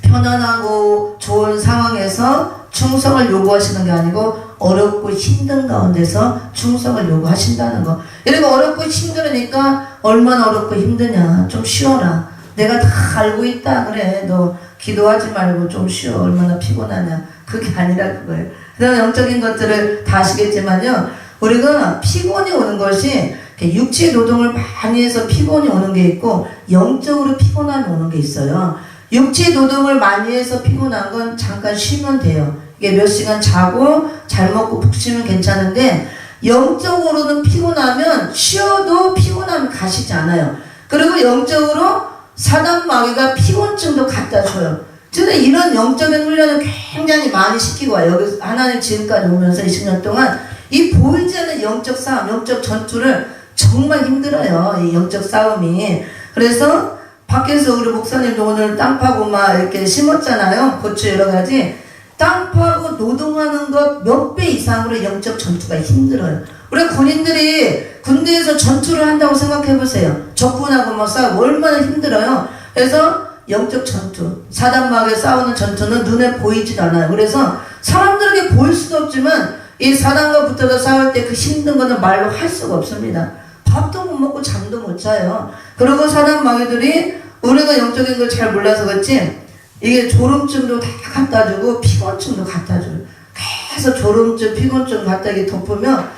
S1: 편안하고 좋은 상황에서 충성을 요구하시는 게 아니고 어렵고 힘든 가운데서 충성을 요구하신다는 거. 이러고 어렵고 힘들으니까 얼마나 어렵고 힘드냐, 좀 쉬어라. 내가 다 알고 있다. 그래, 너 기도하지 말고 좀 쉬어. 얼마나 피곤하냐. 그게 아니라 그거예요. 그다음 영적인 것들을 다 아시겠지만요, 우리가 피곤이 오는 것이 육체 노동을 많이 해서 피곤이 오는 게 있고 영적으로 피곤함이 오는 게 있어요. 육체 노동을 많이 해서 피곤한 건 잠깐 쉬면 돼요. 이게 몇 시간 자고 잘 먹고 푹 쉬면 괜찮은데, 영적으로는 피곤하면 쉬어도 피곤함이 가시지 않아요. 그리고 영적으로 사단 마귀가 피곤증도 갖다 줘요. 저는 이런 영적인 훈련을 굉장히 많이 시키고 와요. 여기 하나님 지금까지 오면서 20년 동안 이 보이지 않는 영적 싸움, 영적 전투를 정말 힘들어요. 이 영적 싸움이. 그래서 밖에서 우리 목사님도 오늘 땅 파고 막 이렇게 심었잖아요. 고추 여러 가지. 땅 파고 노동하는 것 몇 배 이상으로 영적 전투가 힘들어요. 우리 군인들이 군대에서 전투를 한다고 생각해 보세요. 적군하고 막 싸우고 얼마나 힘들어요. 그래서 영적 전투, 사단마귀에 싸우는 전투는 눈에 보이지도 않아요. 그래서 사람들에게 보일 수도 없지만 이 사단과 붙어서 싸울 때 그 힘든 거는 말로 할 수가 없습니다. 밥도 못 먹고 잠도 못 자요. 그리고 사단 마귀들이 우리가 영적인 걸 잘 몰라서 그렇지 이게 졸음증도 다 갖다 주고 피곤증도 갖다 줘요. 계속 졸음증, 피곤증 갖다 이렇게 덮으면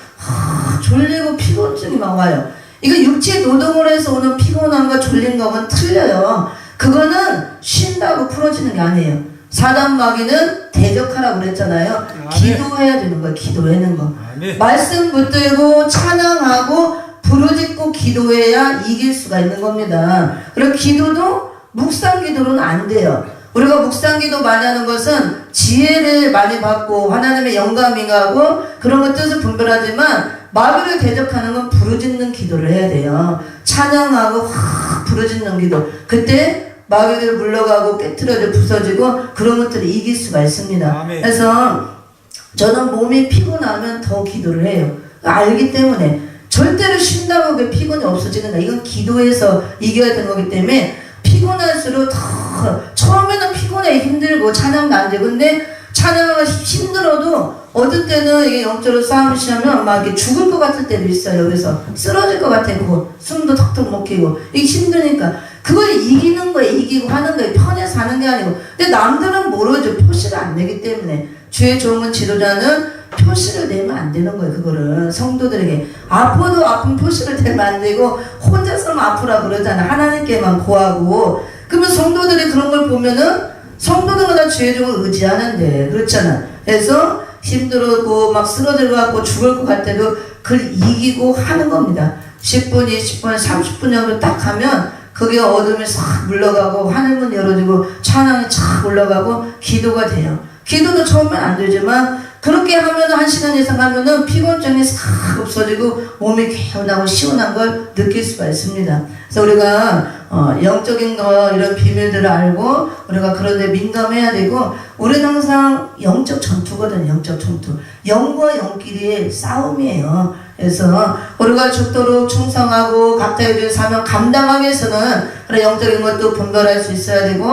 S1: 졸리고 피곤증이 막 와요. 이거 육체 노동을 해서 오는 피곤함과 졸린 거는 틀려요. 그거는 쉰다고 풀어지는 게 아니에요. 사단 마귀는 대적하라고 그랬잖아요. 기도해야 되는 거예요. 기도하는 거. 말씀 붙들고 찬양하고 부르짖고 기도해야 이길 수가 있는 겁니다. 그리고 기도도 묵상 기도로는 안 돼요. 우리가 묵상 기도 많이 하는 것은 지혜를 많이 받고 하나님의 영감이 가고 그런 것 뜻을 분별하지만, 마귀를 대적하는 건 부르짖는 기도를 해야 돼요. 찬양하고 확 부르짖는 기도. 그때 마귀를 물러가고 깨트려져 부서지고 그런 것들을 이길 수가 있습니다. 아멘. 그래서 저는 몸이 피곤하면 더 기도를 해요. 알기 때문에 절대로 쉰다고 그 피곤이 없어지는 거야. 이건 기도해서 이겨야 되는 거기 때문에 피곤할수록 더 처음에는 피곤해 힘들고 찬양도 안 되고, 근데 찬양을 힘들어도 어떨 때는 이게 영적으로 싸움을 시작하면 막 이렇게 죽을 것 같을 때도 있어요. 그래서 쓰러질 것 같고 숨도 턱턱 막히고 이게 힘드니까 그걸 이기는 거예요. 이기고 하는 거예요. 편해서 하는 게 아니고. 근데 남들은 모르죠. 표시를 안 내기 때문에. 주의 종은 지도자는 표시를 내면 안 되는 거예요. 그거를 성도들에게 아파도 아픈 표시를 내면 안 되고 혼자서만 아프라 그러잖아. 하나님께만 구하고. 그러면 성도들이 그런 걸 보면은 성도들은 다 주의 종을 의지하는데 그렇잖아. 그래서 힘들고 막 쓰러질 것 같고 죽을 것 같아도 그걸 이기고 하는 겁니다. 10분, 20분, 30분 정도 딱 하면 그게 어둠이 싹 물러가고 하늘문 열어지고 찬양이 쫙 올라가고 기도가 돼요. 기도도 처음엔 안 되지만 그렇게 하면 1시간 이상 하면은 피곤증이 싹 없어지고 몸이 개운하고 시원한 걸 느낄 수가 있습니다. 그래서 우리가 영적인 거 이런 비밀들을 알고 우리가 그런 데 민감해야 되고 우리는 항상 영적 전투거든요. 영적 전투. 영과 영끼리의 싸움이에요. 그래서 우리가 죽도록 충성하고 각자의 일 사명 감당하기 위해서는 그런 영적인 것도 분별할 수 있어야 되고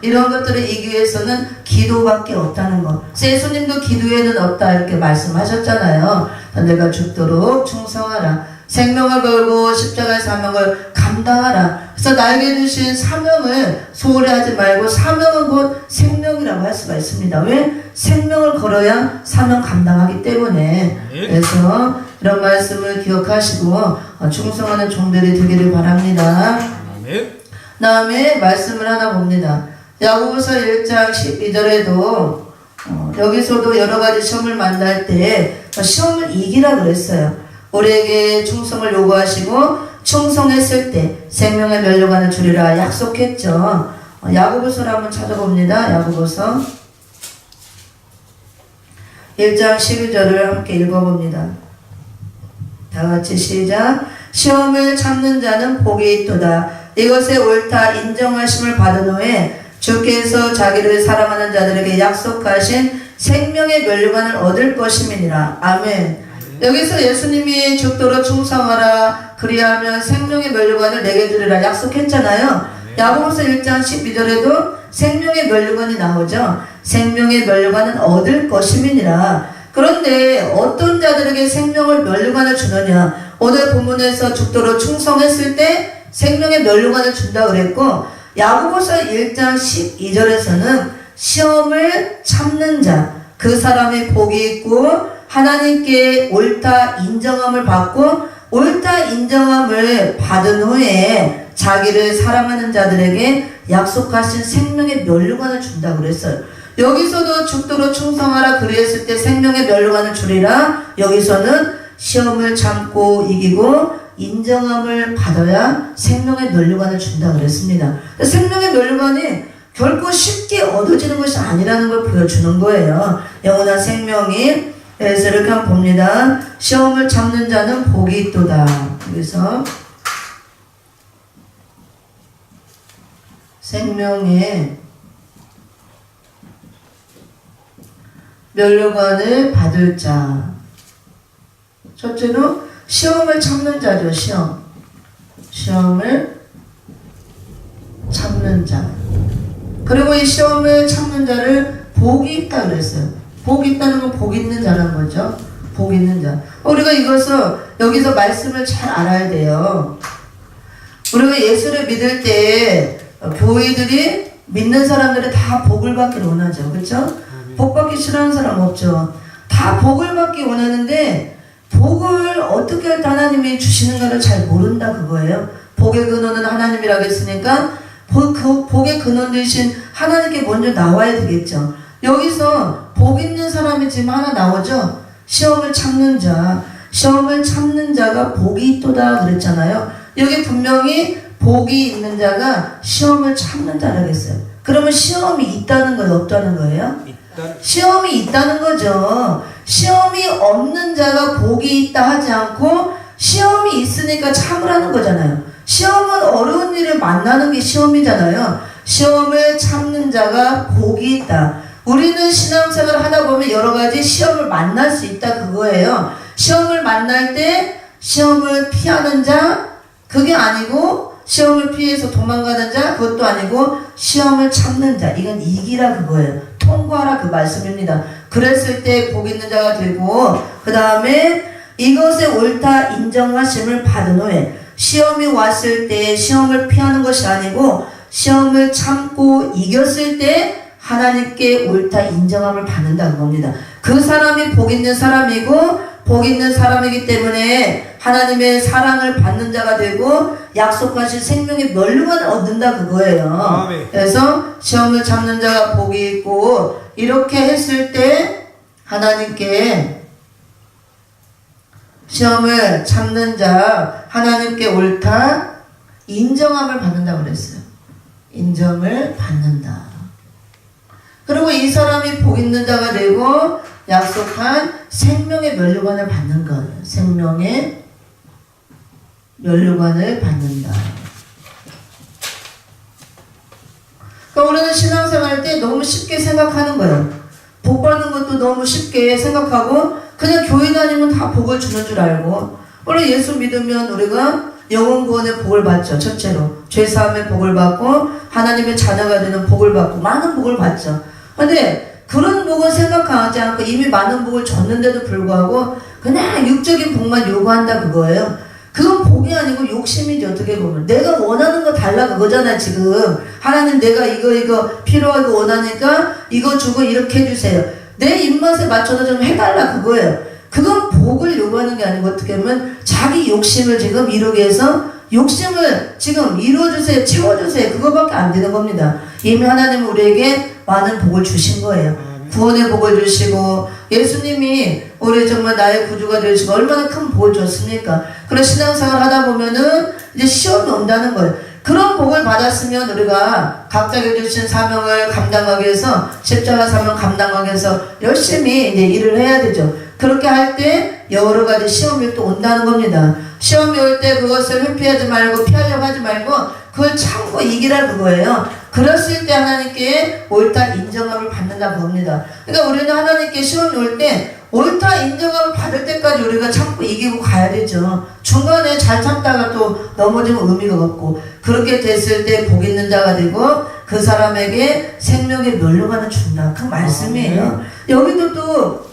S1: 이런 것들을 이기기 위해서는 기도밖에 없다는 거. 예수님도 기도에는 없다 이렇게 말씀하셨잖아요. 내가 죽도록 충성하라. 생명을 걸고 십자가의 사명을 감당하라. 그래서 나에게 주신 사명을 소홀히 하지 말고 사명은 곧 생명이라고 할 수가 있습니다. 왜? 생명을 걸어야 사명 감당하기 때문에. 그래서 이런 말씀을 기억하시고 충성하는 종들이 되기를 바랍니다. 다음에 말씀을 하나 봅니다. 야고보서 1장 12절에도 여기서도 여러 가지 시험을 만날 때 시험을 이기라 그랬어요. 우리에게 충성을 요구하시고 충성했을 때 생명의 면류관을 주리라 약속했죠. 야고보서를 한번 찾아봅니다. 야고보서 1장 12절을 함께 읽어봅니다. 다같이 시작. 시험을 참는 자는 복이 있도다. 이것에 옳다 인정하심을 받은 후에 주께서 자기를 사랑하는 자들에게 약속하신 생명의 면류관을 얻을 것임이니라. 아멘. 여기서 예수님이 죽도록 충성하라 그리하면 생명의 면류관을 내게 주리라 약속했잖아요. 야고보서 1장 12절에도 생명의 면류관이 나오죠. 생명의 면류관은 얻을 것임이니라. 그런데 어떤 자들에게 생명을 면류관을 주느냐. 오늘 본문에서 죽도록 충성했을 때 생명의 면류관을 준다 그랬고 야고보서 1장 12절에서는 시험을 참는 자 그 사람의 복이 있고 하나님께 옳다 인정함을 받고 옳다 인정함을 받은 후에 자기를 사랑하는 자들에게 약속하신 생명의 면류관을 준다고 그랬어요. 여기서도 죽도록 충성하라 그리했을 때 생명의 면류관을 주리라. 여기서는 시험을 참고 이기고 인정함을 받아야 생명의 면류관을 준다고 그랬습니다. 생명의 면류관이 결코 쉽게 얻어지는 것이 아니라는 걸 보여주는 거예요. 영원한 생명이. 그래서 이렇게 한번 봅니다. 시험을 참는 자는 복이 있도다. 그래서 생명의 면류관을 받을 자. 첫째는 시험을 참는 자죠. 시험을 참는 자. 그리고 이 시험을 참는 자를 복이 있다 그랬어요. 복이 있다는 건 복 있는 자라는 거죠. 복 있는 자. 우리가 이것을 여기서 말씀을 잘 알아야 돼요. 우리가 예수를 믿을 때 교회들이 믿는 사람들이 다 복을 받기를 원하죠. 그렇죠? 복 받기 싫어하는 사람 없죠. 다 복을 받기 원하는데 복을 어떻게 할 때 하나님이 주시는가를 잘 모른다 그거예요. 복의 근원은 하나님이라고 했으니까 복의 근원 되신 하나님께 먼저 나와야 되겠죠. 여기서 복 있는 사람이 지금 하나 나오죠. 시험을 참는 자. 시험을 참는 자가 복이 있도다 그랬잖아요. 여기 분명히 복이 있는 자가 시험을 참는 자라고 했어요. 그러면 시험이 있다는 거예요? 없다는 거예요? 시험이 있다는 거죠. 시험이 없는 자가 복이 있다 하지 않고 시험이 있으니까 참으라는 거잖아요. 시험은 어려운 일을 만나는 게 시험이잖아요. 시험을 참는 자가 복이 있다. 우리는 신앙생활을 하다 보면 여러 가지 시험을 만날 수 있다 그거예요. 시험을 만날 때 시험을 피하는 자 그게 아니고 시험을 피해서 도망가는 자 그것도 아니고 시험을 참는 자 이건 이기라 그거예요. 통과하라 그 말씀입니다. 그랬을 때 복 있는 자가 되고 그 다음에 이것에 옳다 인정하심을 받은 후에 시험이 왔을 때 시험을 피하는 것이 아니고 시험을 참고 이겼을 때 하나님께 옳다 인정함을 받는다는 겁니다. 그 사람이 복 있는 사람이고 복 있는 사람이기 때문에 하나님의 사랑을 받는 자가 되고 약속하신 생명의 면류관을 얻는다 그거예요. 아멘. 그래서 시험을 참는 자가 복이 있고 이렇게 했을 때 하나님께 시험을 참는 자 하나님께 옳다 인정함을 받는다고 그랬어요. 인정을 받는다. 그리고 이 사람이 복 있는 자가 되고 약속한 생명의 면류관을 받는 거예요. 생명의 면류관을 받는다. 그러니까 우리는 신앙생활 때 너무 쉽게 생각하는 거예요. 복 받는 것도 너무 쉽게 생각하고 그냥 교회 다니면 다 복을 주는 줄 알고, 원래 예수 믿으면 우리가 영혼 구원의 복을 받죠. 첫째로 죄사함의 복을 받고 하나님의 자녀가 되는 복을 받고 많은 복을 받죠. 근데 그런 복을 생각하지 않고 이미 많은 복을 줬는데도 불구하고 그냥 육적인 복만 요구한다 그거예요. 그건 복이 아니고 욕심이지. 어떻게 보면 내가 원하는 거 달라 그거잖아. 지금 하나님 내가 이거 필요하고 원하니까 이거 주고 이렇게 해주세요. 내 입맛에 맞춰서 좀 해달라 그거예요. 그건 복을 요구하는 게 아니고 어떻게 보면 자기 욕심을 지금 이루기 위해서 욕심을 지금 이루어주세요, 채워주세요, 그거밖에 안 되는 겁니다. 이미 하나님은 우리에게 많은 복을 주신 거예요. 구원의 복을 주시고 예수님이 우리 정말 나의 구주가 되시고 얼마나 큰 복을 줬습니까? 그런 신앙생활 하다 보면은 이제 시험이 온다는 거예요. 그런 복을 받았으면 우리가 각자에게 주신 사명을 감당하기 위해서, 십자가 사명 감당하기 위해서 열심히 이제 일을 해야 되죠. 그렇게 할 때 여러 가지 시험이 또 온다는 겁니다. 시험이 올 때 그것을 회피하지 말고 피하려고 하지 말고 그걸 참고 이기라 그거예요. 그랬을 때 하나님께 옳다 인정함을 받는다 그겁니다. 그러니까 우리는 하나님께 시험이 올 때 옳다 인정함을 받을 때까지 우리가 참고 이기고 가야 되죠. 중간에 잘 참다가 또 넘어지면 의미가 없고, 그렇게 됐을 때 복 있는 자가 되고 그 사람에게 생명의 면류관을 준다. 그 말씀이에요. 여기도 또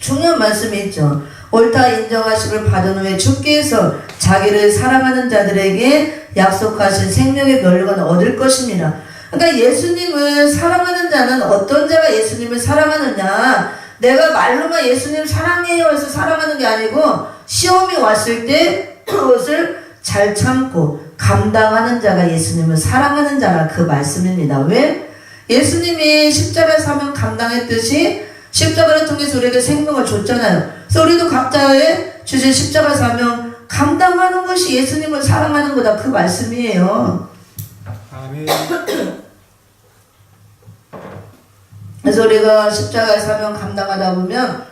S1: 중요한 말씀이 있죠. 옳다 인정하심을 받은 후에 주께서 자기를 사랑하는 자들에게 약속하신 생명의 면류관을 얻을 것입니다. 그러니까 예수님을 사랑하는 자는, 어떤 자가 예수님을 사랑하느냐, 내가 말로만 예수님 사랑해요 해서 사랑하는 게 아니고 시험이 왔을 때 그것을 잘 참고 감당하는 자가 예수님을 사랑하는 자라 그 말씀입니다. 왜? 예수님이 십자가 사명 감당했듯이 십자가를 통해서 우리에게 생명을 줬잖아요. 그래서 우리도 각자의 주신 십자가 사명 감당하는 것이 예수님을 사랑하는 거다. 그 말씀이에요.
S2: 아멘.
S1: 그래서 우리가 십자가의 사명 감당하다 보면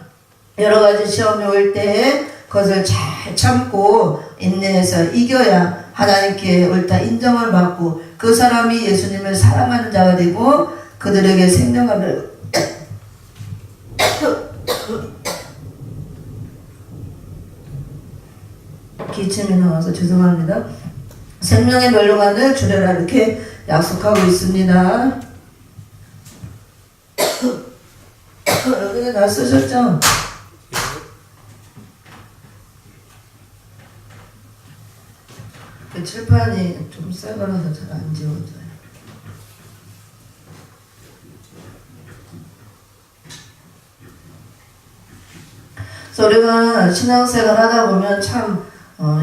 S1: 여러 가지 시험이 올 때 그것을 잘 참고 인내해서 이겨야 하나님께 옳다 인정을 받고 그 사람이 예수님을 사랑하는 자가 되고 그들에게 생명을 기침이 나와서 죄송합니다. 생명의 면류관을 주려라 이렇게 약속하고 있습니다. 여기는 다 쓰셨죠? 그 칠판이 좀 새 거라서 잘 안 지워져요. 그래서 우리가 신앙생활 하다 보면 참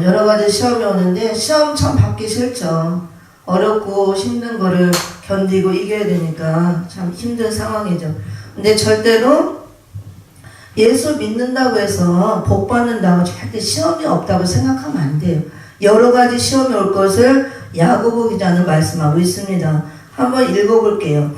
S1: 여러 가지 시험이 오는데 시험 참 받기 싫죠. 어렵고 힘든 거를 견디고 이겨야 되니까 참 힘든 상황이죠. 근데 절대로 예수 믿는다고 해서 복 받는다고 절대 시험이 없다고 생각하면 안 돼요. 여러 가지 시험이 올 것을 야고보 기자는 말씀하고 있습니다. 한번 읽어볼게요.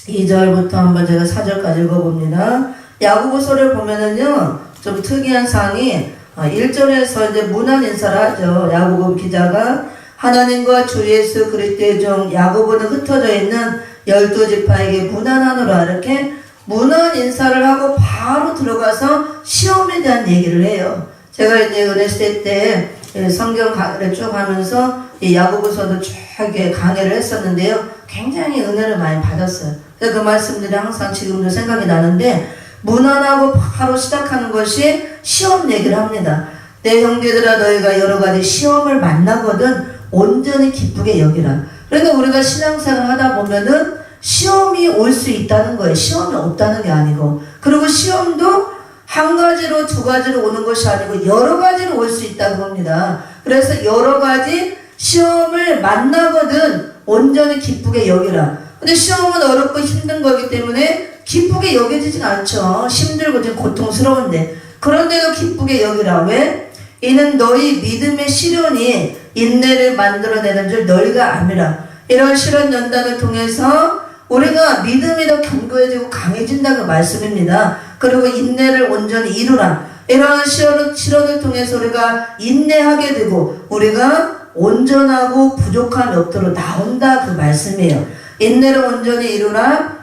S1: 2절부터 한번 제가 4절까지 읽어봅니다. 야고보서를 보면은요, 좀 특이한 사항이 1절에서 이제 문안 인사를 하죠. 야고보 기자가 하나님과 주 예수 그리스도의 종 야고보는 흩어져 있는 12지파에게 문안하노라 이렇게 문안 인사를 하고 바로 들어가서 시험에 대한 얘기를 해요. 제가 이제 은혜시대 때 성경 강의를 쭉 하면서 이 야고보서도 쭉 이렇게 강의를 했었는데요. 굉장히 은혜를 많이 받았어요. 그래서 그 말씀들이 항상 지금도 생각이 나는데 문안하고 바로 시작하는 것이 시험 얘기를 합니다. 내 형제들아 너희가 여러 가지 시험을 만나거든 온전히 기쁘게 여기라. 그러니까 우리가 신앙생활 하다 보면은 시험이 올 수 있다는 거예요. 시험이 없다는 게 아니고. 그리고 시험도 한 가지로 두 가지로 오는 것이 아니고 여러 가지로 올 수 있다는 겁니다. 그래서 여러 가지 시험을 만나거든 온전히 기쁘게 여기라. 근데 시험은 어렵고 힘든 거기 때문에 기쁘게 여겨지진 않죠. 힘들고 좀 고통스러운데. 그런데도 기쁘게 여기라. 왜? 이는 너희 믿음의 시련이 인내를 만들어내는 줄 너희가 아미라. 이런 실현 연단을 통해서 우리가 믿음이 더 견고해지고 강해진다는 말씀입니다. 그리고 인내를 온전히 이루라. 이러한 실현을 통해서 우리가 인내하게 되고 우리가 온전하고 부족함이 없도록 나온다 그 말씀이에요. 인내를 온전히 이루라.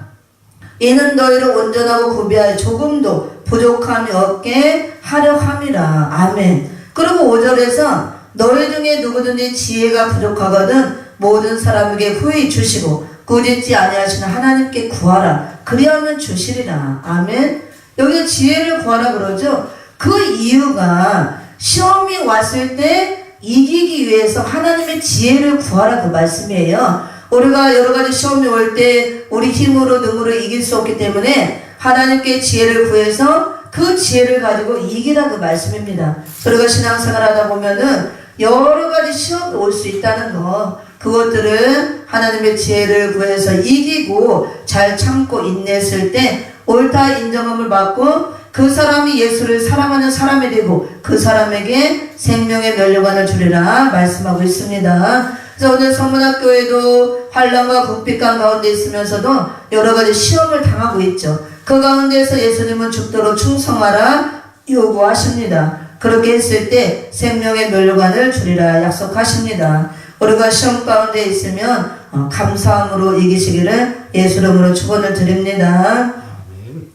S1: 이는 너희를 온전하고 구비하여 조금도 부족함이 없게 하려 함이라. 아멘. 그리고 5절에서 너희 중에 누구든지 지혜가 부족하거든 모든 사람에게 후히 주시고 꾸짖지 아니하시는 하나님께 구하라. 그리하면 주시리라. 아멘. 여기서 지혜를 구하라 그러죠. 그 이유가 시험이 왔을 때 이기기 위해서 하나님의 지혜를 구하라 그 말씀이에요. 우리가 여러가지 시험이 올 때 우리 힘으로 능으로 이길 수 없기 때문에 하나님께 지혜를 구해서 그 지혜를 가지고 이기라 그 말씀입니다. 우리가 신앙생활 하다 보면은 여러가지 시험이 올 수 있다는 거, 그것들은 하나님의 지혜를 구해서 이기고 잘 참고 인내했을 때 옳다 인정함을 받고 그 사람이 예수를 사랑하는 사람이 되고 그 사람에게 생명의 면류관을 주리라 말씀하고 있습니다. 그래서 오늘 성문학교에도 환난과 궁핍감 가운데 있으면서도 여러가지 시험을 당하고 있죠. 그 가운데서 예수님은 죽도록 충성하라 요구하십니다. 그렇게 했을 때 생명의 면류관을 주리라 약속하십니다. 우리가 시험 가운데 있으면 감사함으로 이기시기를 예수 이름으로 축원을 드립니다.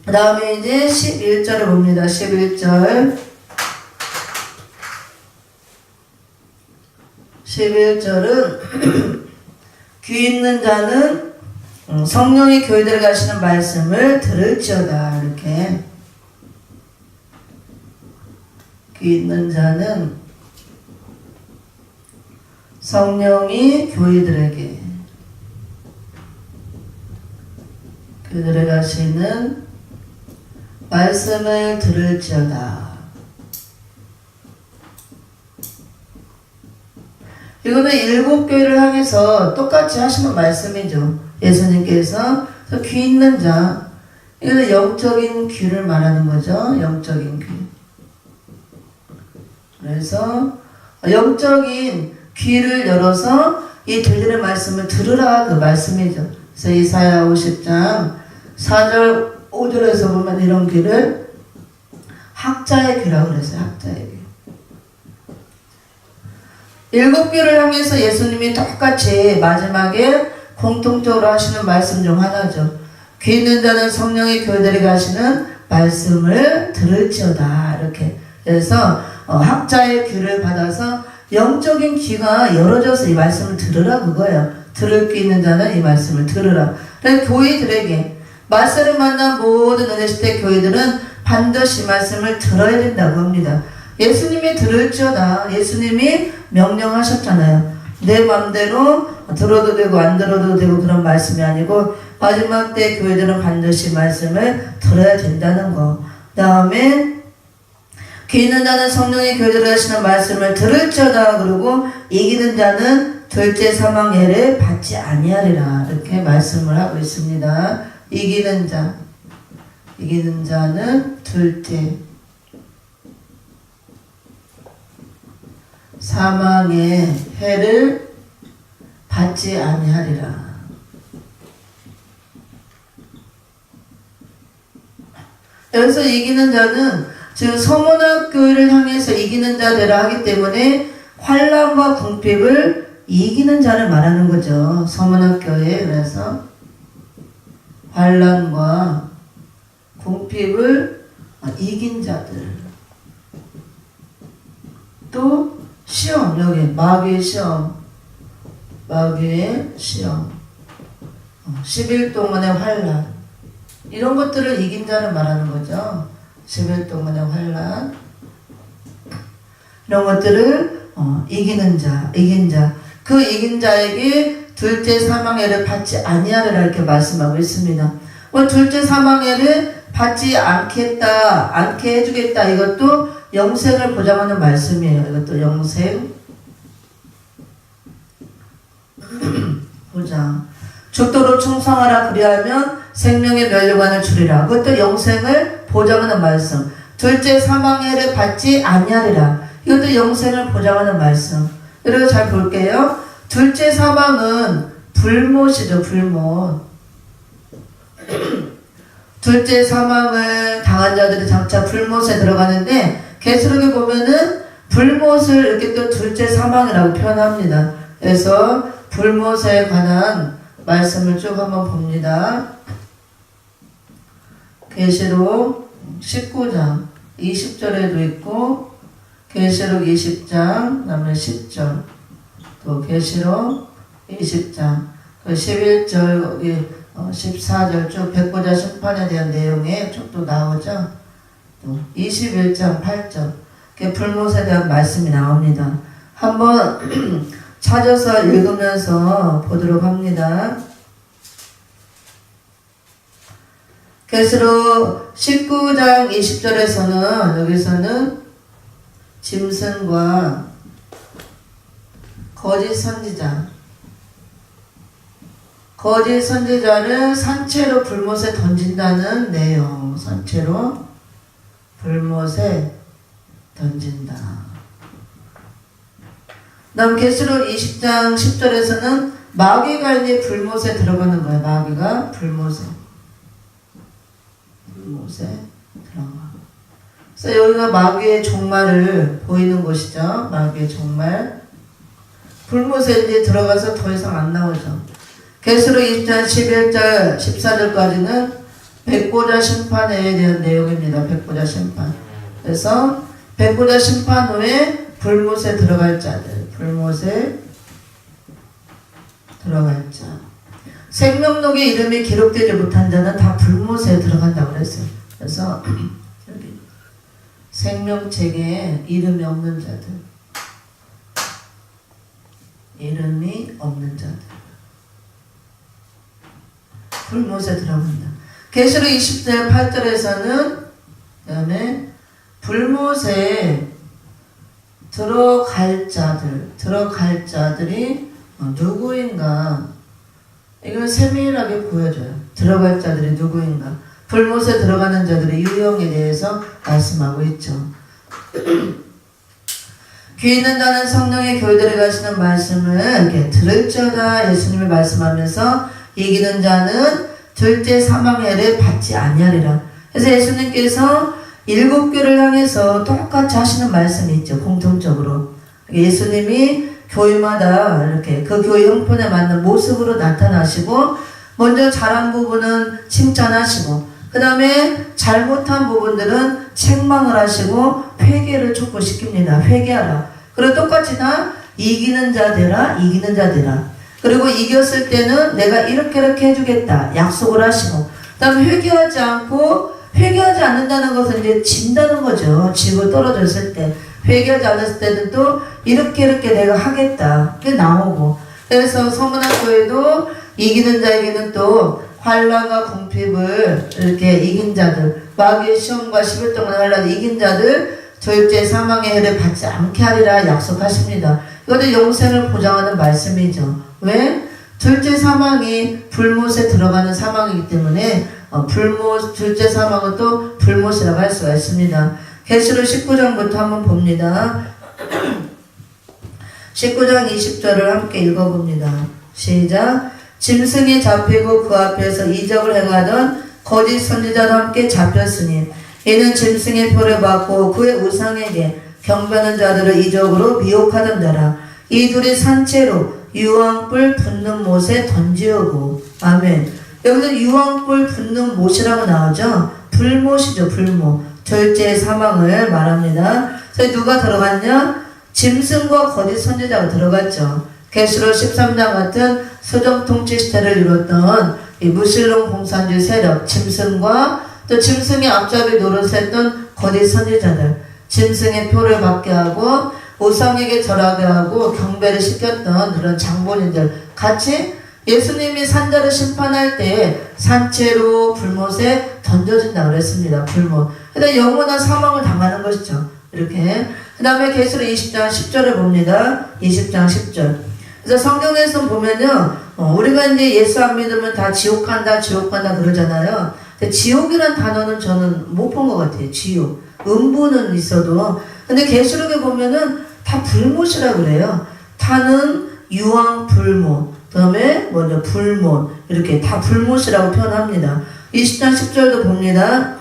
S1: 그 다음에 이제 11절을 봅니다. 11절. 11절은 귀 있는 자는 성령이 교회들에 가시는 말씀을 들을지어다. 이렇게 귀 있는 자는 성령이 교회들에 가시는 말씀을 들을지어다. 이거는 7교회를 향해서 똑같이 하시는 말씀이죠. 예수님께서 귀 있는 자, 이거는 영적인 귀를 말하는 거죠. 영적인 귀. 그래서 영적인 귀를 열어서 이 들리는 말씀을 들으라 그 말씀이죠. 그래서 이사야 50장 4절 5절에서 보면 이런 귀를 학자의 귀라고 그랬어요. 학자의 귀. 7교회를 향해서 예수님이 똑같이 마지막에 공통적으로 하시는 말씀 중 하나죠. 귀 있는 자는 성령의 교회들에 가시는 말씀을 들을지어다. 이렇게. 그래서 학자의 귀를 받아서 영적인 귀가 열어져서 이 말씀을 들으라 그거예요. 들을 귀 있는 자는 이 말씀을 들으라. 그래서 교회들에게 말씀을 만난 모든 은혜시대 교회들은 반드시 말씀을 들어야 된다고 합니다. 예수님이 들을지어다. 예수님이 명령하셨잖아요. 내 맘대로 들어도 되고 안 들어도 되고 그런 말씀이 아니고 마지막 때 교회들은 반드시 말씀을 들어야 된다는 거. 그 다음에 귀 있는 자는 성령의 교회들에 가시는 말씀을 들을지어다. 그리고 이기는 자는 둘째 사망해를 받지 아니하리라. 이렇게 말씀을 하고 있습니다. 이기는 자는 둘째 사망의 해를 받지 아니하리라. 여기서 이기는 자는 지금 서문학교회를 향해서 이기는 자 되라 하기 때문에 환난과 궁핍을 이기는 자를 말하는 거죠. 서문학교회. 그래서 환난과 궁핍을 이긴 자들. 또 시험, 여기 마귀의 시험, 10일 동안의 환난, 이런 것들을 이긴 자를 말하는 거죠. 10일 동안의 환난, 이런 것들을 이기는 자, 이긴 자, 그 이긴 자에게 둘째 사망해를 받지 아니하리라 이렇게 말씀하고 있습니다. 둘째 사망해를 받지 않게 해주겠다. 이것도 영생을 보장하는 말씀이에요. 이것도 영생 보장. 죽도록 충성하라. 그리하면 생명의 면류관을 주리라. 그것도 영생을 보장하는 말씀. 둘째 사망해를 받지 아니하리라. 이것도 영생을 보장하는 말씀. 그리고 잘 볼게요. 둘째 사망은 불못이죠. 불못. 둘째 사망을 당한 자들이 장차 불못에 들어가는데 계시록에 보면은 불못을 이렇게 또 둘째 사망이라고 표현합니다. 그래서 불못에 관한 말씀을 쭉 한번 봅니다. 계시록 19장 20절에도 있고 계시록 20장 그다음에 10절 또 계시록 20장 11절 여기 14절 쭉 백보자 심판에 대한 내용에 쭉 또 나오죠. 또 21장 8절 불못에 대한 말씀이 나옵니다. 한번 찾아서 읽으면서 보도록 합니다. 계시록 19장 20절에서는 여기서는 짐승과 거짓 선지자를 산채로 불못에 던진다는 내용. 산채로 불못에 던진다. 다음 계시록 20장 10절에서는 마귀가 이제 불못에 들어가는 거예요. 마귀가 불못에 들어가. 그래서 여기가 마귀의 종말을 보이는 곳이죠. 마귀의 종말. 불못에 이제 들어가서 더 이상 안 나오죠. 계시록 20장 11절 14절까지는 백보자 심판에 대한 내용입니다. 백보자 심판. 그래서 백보자 심판 후에 불못에 들어갈 자들, 불못에 들어갈 자. 생명록에 이름이 기록되지 못한 자는 다 불못에 들어간다고 그랬어요. 그래서 여기 생명책에 이름이 없는 자들, 이름이 없는 자들 불못에 들어간다. 계시록 20절 8절에서는 그다음에 불못에 들어갈 자들이 누구인가? 이걸 세밀하게 보여줘요. 들어갈 자들이 누구인가? 불못에 들어가는 자들의 유형에 대해서 말씀하고 있죠. 귀 있는 자는 성령의 교회들에 가시는 말씀을 이렇게 들을지어다 예수님이 말씀하면서 이기는 자는 절대 사망의 해를 받지 아니하리라. 그래서 예수님께서 7교를 향해서 똑같이 하시는 말씀이 있죠. 공통적으로. 예수님이 교회마다 이렇게 그 교회 형편에 맞는 모습으로 나타나시고 먼저 잘한 부분은 칭찬하시고 그 다음에 잘못한 부분들은 책망을 하시고 회개를 촉구시킵니다. 회개하라. 그리고 똑같이 다 이기는 자 되라. 이기는 자 되라. 그리고 이겼을 때는 내가 이렇게 해주겠다. 약속을 하시고 그 다음에 회개하지 않는다는 것은 이제 진다는 거죠. 지고 떨어졌을 때. 회개하지 않았을 때는 또 이렇게 내가 하겠다. 그게 나오고. 그래서 서문학교에도 이기는 자에게는 또 환난과 궁핍을 이렇게 이긴 자들, 마귀의 시험과 10일 동안 환난을 이긴 자들 절대 사망의 해를 받지 않게 하리라 약속하십니다. 이것도 영생을 보장하는 말씀이죠. 왜? 절대 사망이 불못에 들어가는 사망이기 때문에 절대 사망은 또 불못이라고 할 수가 있습니다. 계시록 19장부터 한번 봅니다. 19장 20절을 함께 읽어봅니다. 시작. 짐승이 잡히고 그 앞에서 이적을 행하던 거짓 선지자도 함께 잡혔으니 이는 짐승의 표를 받고 그의 우상에게 경배하는 자들을 이적으로 미혹하던 자라. 이 둘이 산채로 유황불 붙는 못에 던지우고. 아멘. 여기서 유황불 붙는 못이라고 나오죠. 불못이죠. 불못. 절제 사망을 말합니다. 그래서 누가 들어갔냐? 짐승과 거짓 선지자가 들어갔죠. 계시록 13장 같은 소정 통치 시대를 이뤘던 이 무슬림 공산주의 세력, 짐승과 또 짐승의 앞잡이 노릇했던 거짓 선지자들, 짐승의 표를 받게 하고 우상에게 절하게 하고 경배를 시켰던 그런 장본인들 같이 예수님이 산자를 심판할 때 산채로 불못에 던져진다고 그랬습니다. 불못. 그다음 영원한 사망을 당하는 것이죠. 이렇게. 그 다음에 계시록 20장 10절을 봅니다. 20장 10절. 그래서 성경에서 보면요, 우리가 이제 예수 안 믿으면 다 지옥 간다 그러잖아요. 근데 지옥이란 단어는 저는 못 본 것 같아요. 지옥. 음부는 있어도. 근데 계시록에 보면은 다 불못이라고 그래요. 타는 유황 불못, 그다음에 먼저 불못, 이렇게 다 불못이라고 표현합니다. 20장 10절도 봅니다.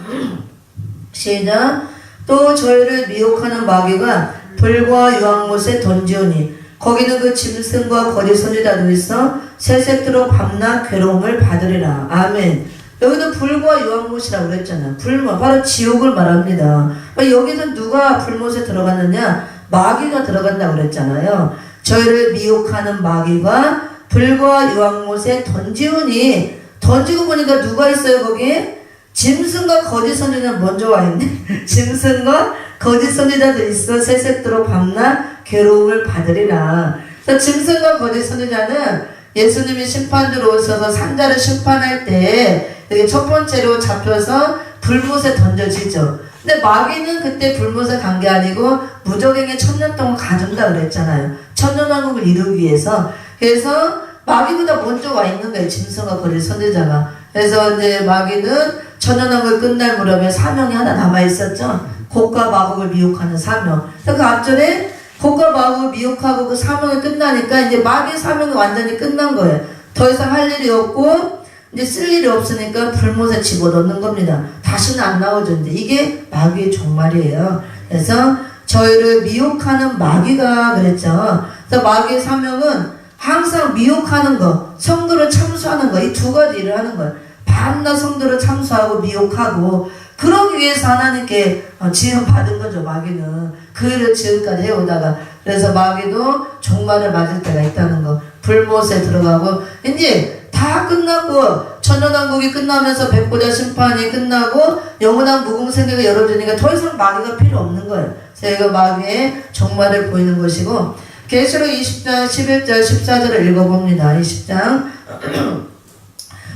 S1: 시작. 또 저희를 미혹하는 마귀가 불과 유황못에 던지오니 거기는 그 짐승과 거짓 선지자도 있어 새새토록 밤낮 괴로움을 받으리라. 아멘. 여기도 불과 유황못이라고 그랬잖아요. 불못, 바로 지옥을 말합니다. 여기서 누가 불못에 들어갔느냐? 마귀가 들어간다고 그랬잖아요. 저희를 미혹하는 마귀가 불과 유황못에 던지오니, 던지고 보니까 누가 있어요 거기에? 짐승과 거짓 선지자는 먼저 와 있네. 짐승과 거짓 선지자도 있어 새새토록 밤낮 괴로움을 받으리라. 그래서 짐승과 거짓 선지자는 예수님이 심판주로 오셔서 산자를 심판할 때 이렇게 첫 번째로 잡혀서 불못에 던져지죠. 근데 마귀는 그때 불못에 간 게 아니고 무적행에 1000년 동안 가둔다 그랬잖아요. 천년왕국을 이루기 위해서. 그래서 마귀보다 먼저 와 있는 거예요. 짐승과 거짓 선지자가. 그래서 이제 마귀는 천년왕국을 끝날 무렵에 사명이 하나 남아있었죠. 곡과 마곡을 미혹하는 사명. 그 앞절에 곡과 마곡을 미혹하고 그 사명이 끝나니까 이제 마귀의 사명이 완전히 끝난 거예요. 더 이상 할 일이 없고 이제 쓸 일이 없으니까 불못에 집어넣는 겁니다. 다시는 안 나오죠. 이제 이게 마귀의 종말이에요. 그래서 저희를 미혹하는 마귀가 그랬죠. 그래서 마귀의 사명은 항상 미혹하는 거, 성도를 참수하는 거, 이 두 가지 일을 하는 거예요. 밤낮 성도를 참수하고 미혹하고, 그러기 위해서 하나님께 지음 받은 거죠. 마귀는 그 일을 지금까지 해오다가. 그래서 마귀도 종말을 맞을 때가 있다는 거. 불못에 들어가고 이제 다 끝났고 천년왕국이 끝나면서 백보자 심판이 끝나고 영원한 무궁세계가 열어지니까 더 이상 마귀가 필요 없는 거예요. 그래서 이거 마귀의 종말을 보이는 것이고, 계시록 20장 11절 14절을 읽어봅니다. 20장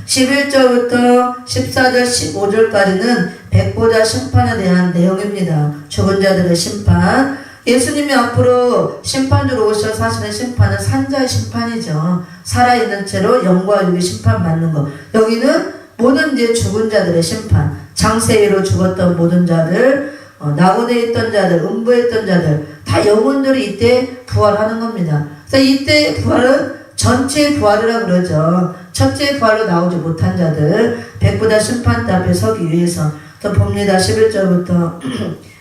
S1: 11절부터 14절 15절까지는 백보자 심판에 대한 내용입니다. 죽은 자들의 심판. 예수님이 앞으로 심판주로 오셔서 하시는 심판은 산자의 심판이죠. 살아있는 채로 영과 육의 심판받는 것. 여기는 모든 이제 죽은 자들의 심판. 장세기로 죽었던 모든 자들, 낙원에 있던 자들, 음부에 있던 자들, 다 영혼들이 이때 부활하는 겁니다. 그래서 이때 부활은 전체 부활이라고 그러죠. 첫째 부활로 나오지 못한 자들, 백보자 심판대 앞에 서기 위해서. 또 봅니다. 11절부터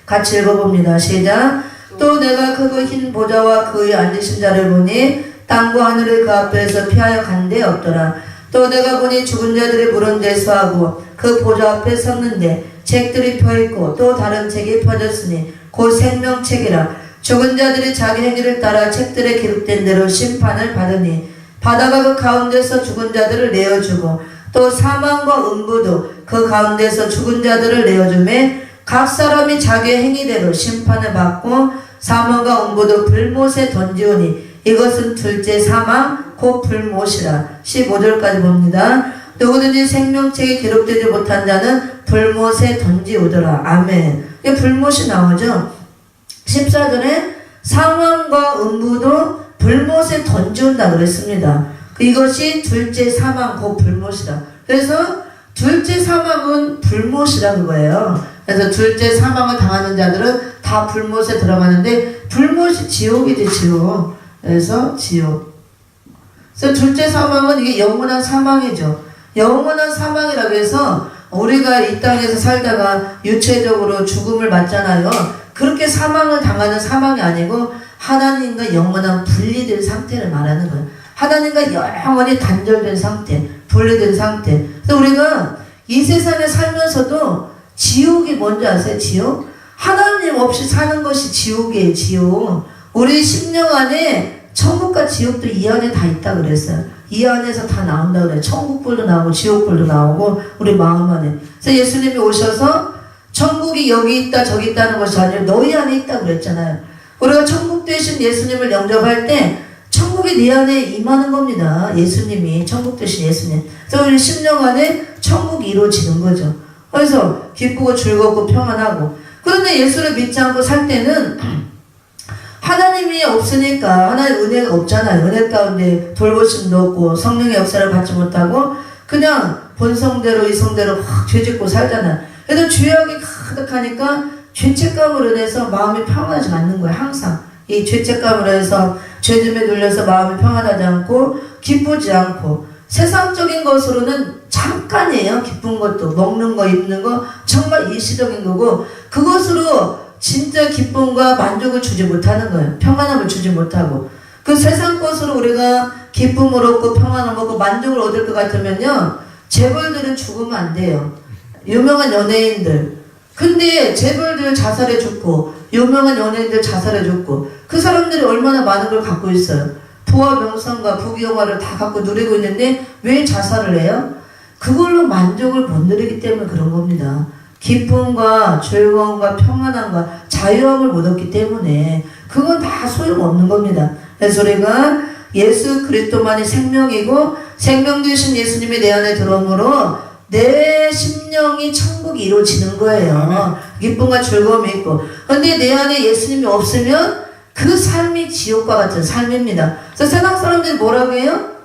S1: 같이 읽어봅니다. 시작. 또 내가 크고 흰 보좌와 그의 앉으신 자를 보니 땅과 하늘을 그 앞에서 피하여 간 데 없더라. 또 내가 보니 죽은 자들이 물은 데 서하고 그 보좌 앞에 섰는데 책들이 펴있고 또 다른 책이 펴졌으니 곧 생명책이라. 죽은 자들이 자기 행위를 따라 책들에 기록된 대로 심판을 받으니 바다가 그 가운데서 죽은 자들을 내어주고 또 사망과 음부도 그 가운데서 죽은 자들을 내어주매 각 사람이 자기의 행위대로 심판을 받고 사망과 음부도 불못에 던지오니 이것은 둘째 사망 곧 불못이라. 15절까지 봅니다. 누구든지 생명책에 기록되지 못한 자는 불못에 던지오더라. 아멘. 이게 불못이 나오죠. 14절에 사망과 음부도 불못에 던지온다 그랬습니다. 이것이 둘째 사망 곧 불못이라. 그래서 둘째 사망은 불못이라 그거예요. 그래서 둘째 사망을 당하는 자들은 다 불못에 들어가는데 불못이 지옥이지, 지옥. 그래서 지옥. 그래서 둘째 사망은 이게 영원한 사망이죠. 영원한 사망이라고 해서 우리가 이 땅에서 살다가 육체적으로 죽음을 맞잖아요. 그렇게 사망을 당하는 사망이 아니고 하나님과 영원한 분리된 상태를 말하는 거예요. 하나님과 영원히 단절된 상태, 분리된 상태. 그래서 우리가 이 세상에 살면서도 지옥이 뭔지 아세요? 지옥? 하나님 없이 사는 것이 지옥이에요. 지옥. 우리 심령 안에 천국과 지옥도 이 안에 다 있다 그랬어요. 이 안에서 다 나온다 그래요. 천국불도 나오고 지옥불도 나오고 우리 마음 안에. 그래서 예수님이 오셔서 천국이 여기 있다 저기 있다는 것이 아니라 너희 안에 있다 그랬잖아요. 우리가 천국 대신 예수님을 영접할 때 천국이 네 안에 임하는 겁니다. 예수님이 천국 대신 예수님. 그래서 우리 심령 안에 천국이 이루어지는 거죠. 그래서 기쁘고 즐겁고 평안하고. 그런데 예수를 믿지 않고 살 때는 하나님이 없으니까 하나님 은혜가 없잖아요. 은혜 가운데 돌보심도 없고 성령의 역사를 받지 못하고 그냥 본성대로 이성대로 확 죄짓고 살잖아요. 그래도 죄악이 가득하니까 죄책감으로 인해서 마음이 평안하지 않는 거예요. 항상 이 죄책감으로 해서 죄짐에 눌려서 마음이 평안하지 않고 기쁘지 않고 세상적인 것으로는 잠깐이에요. 기쁜 것도 먹는 거 입는 거 정말 일시적인 거고 그것으로 진짜 기쁨과 만족을 주지 못하는 거예요. 평안함을 주지 못하고 그 세상 것으로 우리가 기쁨을 얻고 평안을 얻고 만족을 얻을 것 같으면요 재벌들은 죽으면 안 돼요. 유명한 연예인들 근데 재벌들 자살해 죽고 유명한 연예인들 자살해 죽고 그 사람들이 얼마나 많은 걸 갖고 있어요. 부와 명성과 부귀영화를 다 갖고 누리고 있는데 왜 자살을 해요? 그걸로 만족을 못 누리기 때문에 그런 겁니다. 기쁨과 즐거움과 평안함과 자유함을 못 얻기 때문에 그건 다 소용없는 겁니다. 그래서 우리가 예수 그리스도만이 생명이고 생명 되신 예수님이 내 안에 들어오므로 내 심령이 천국이 이루어지는 거예요. 기쁨과 즐거움이 있고 근데 내 안에 예수님이 없으면 그 삶이 지옥과 같은 삶입니다. 그래서 세상 사람들이 뭐라고 해요?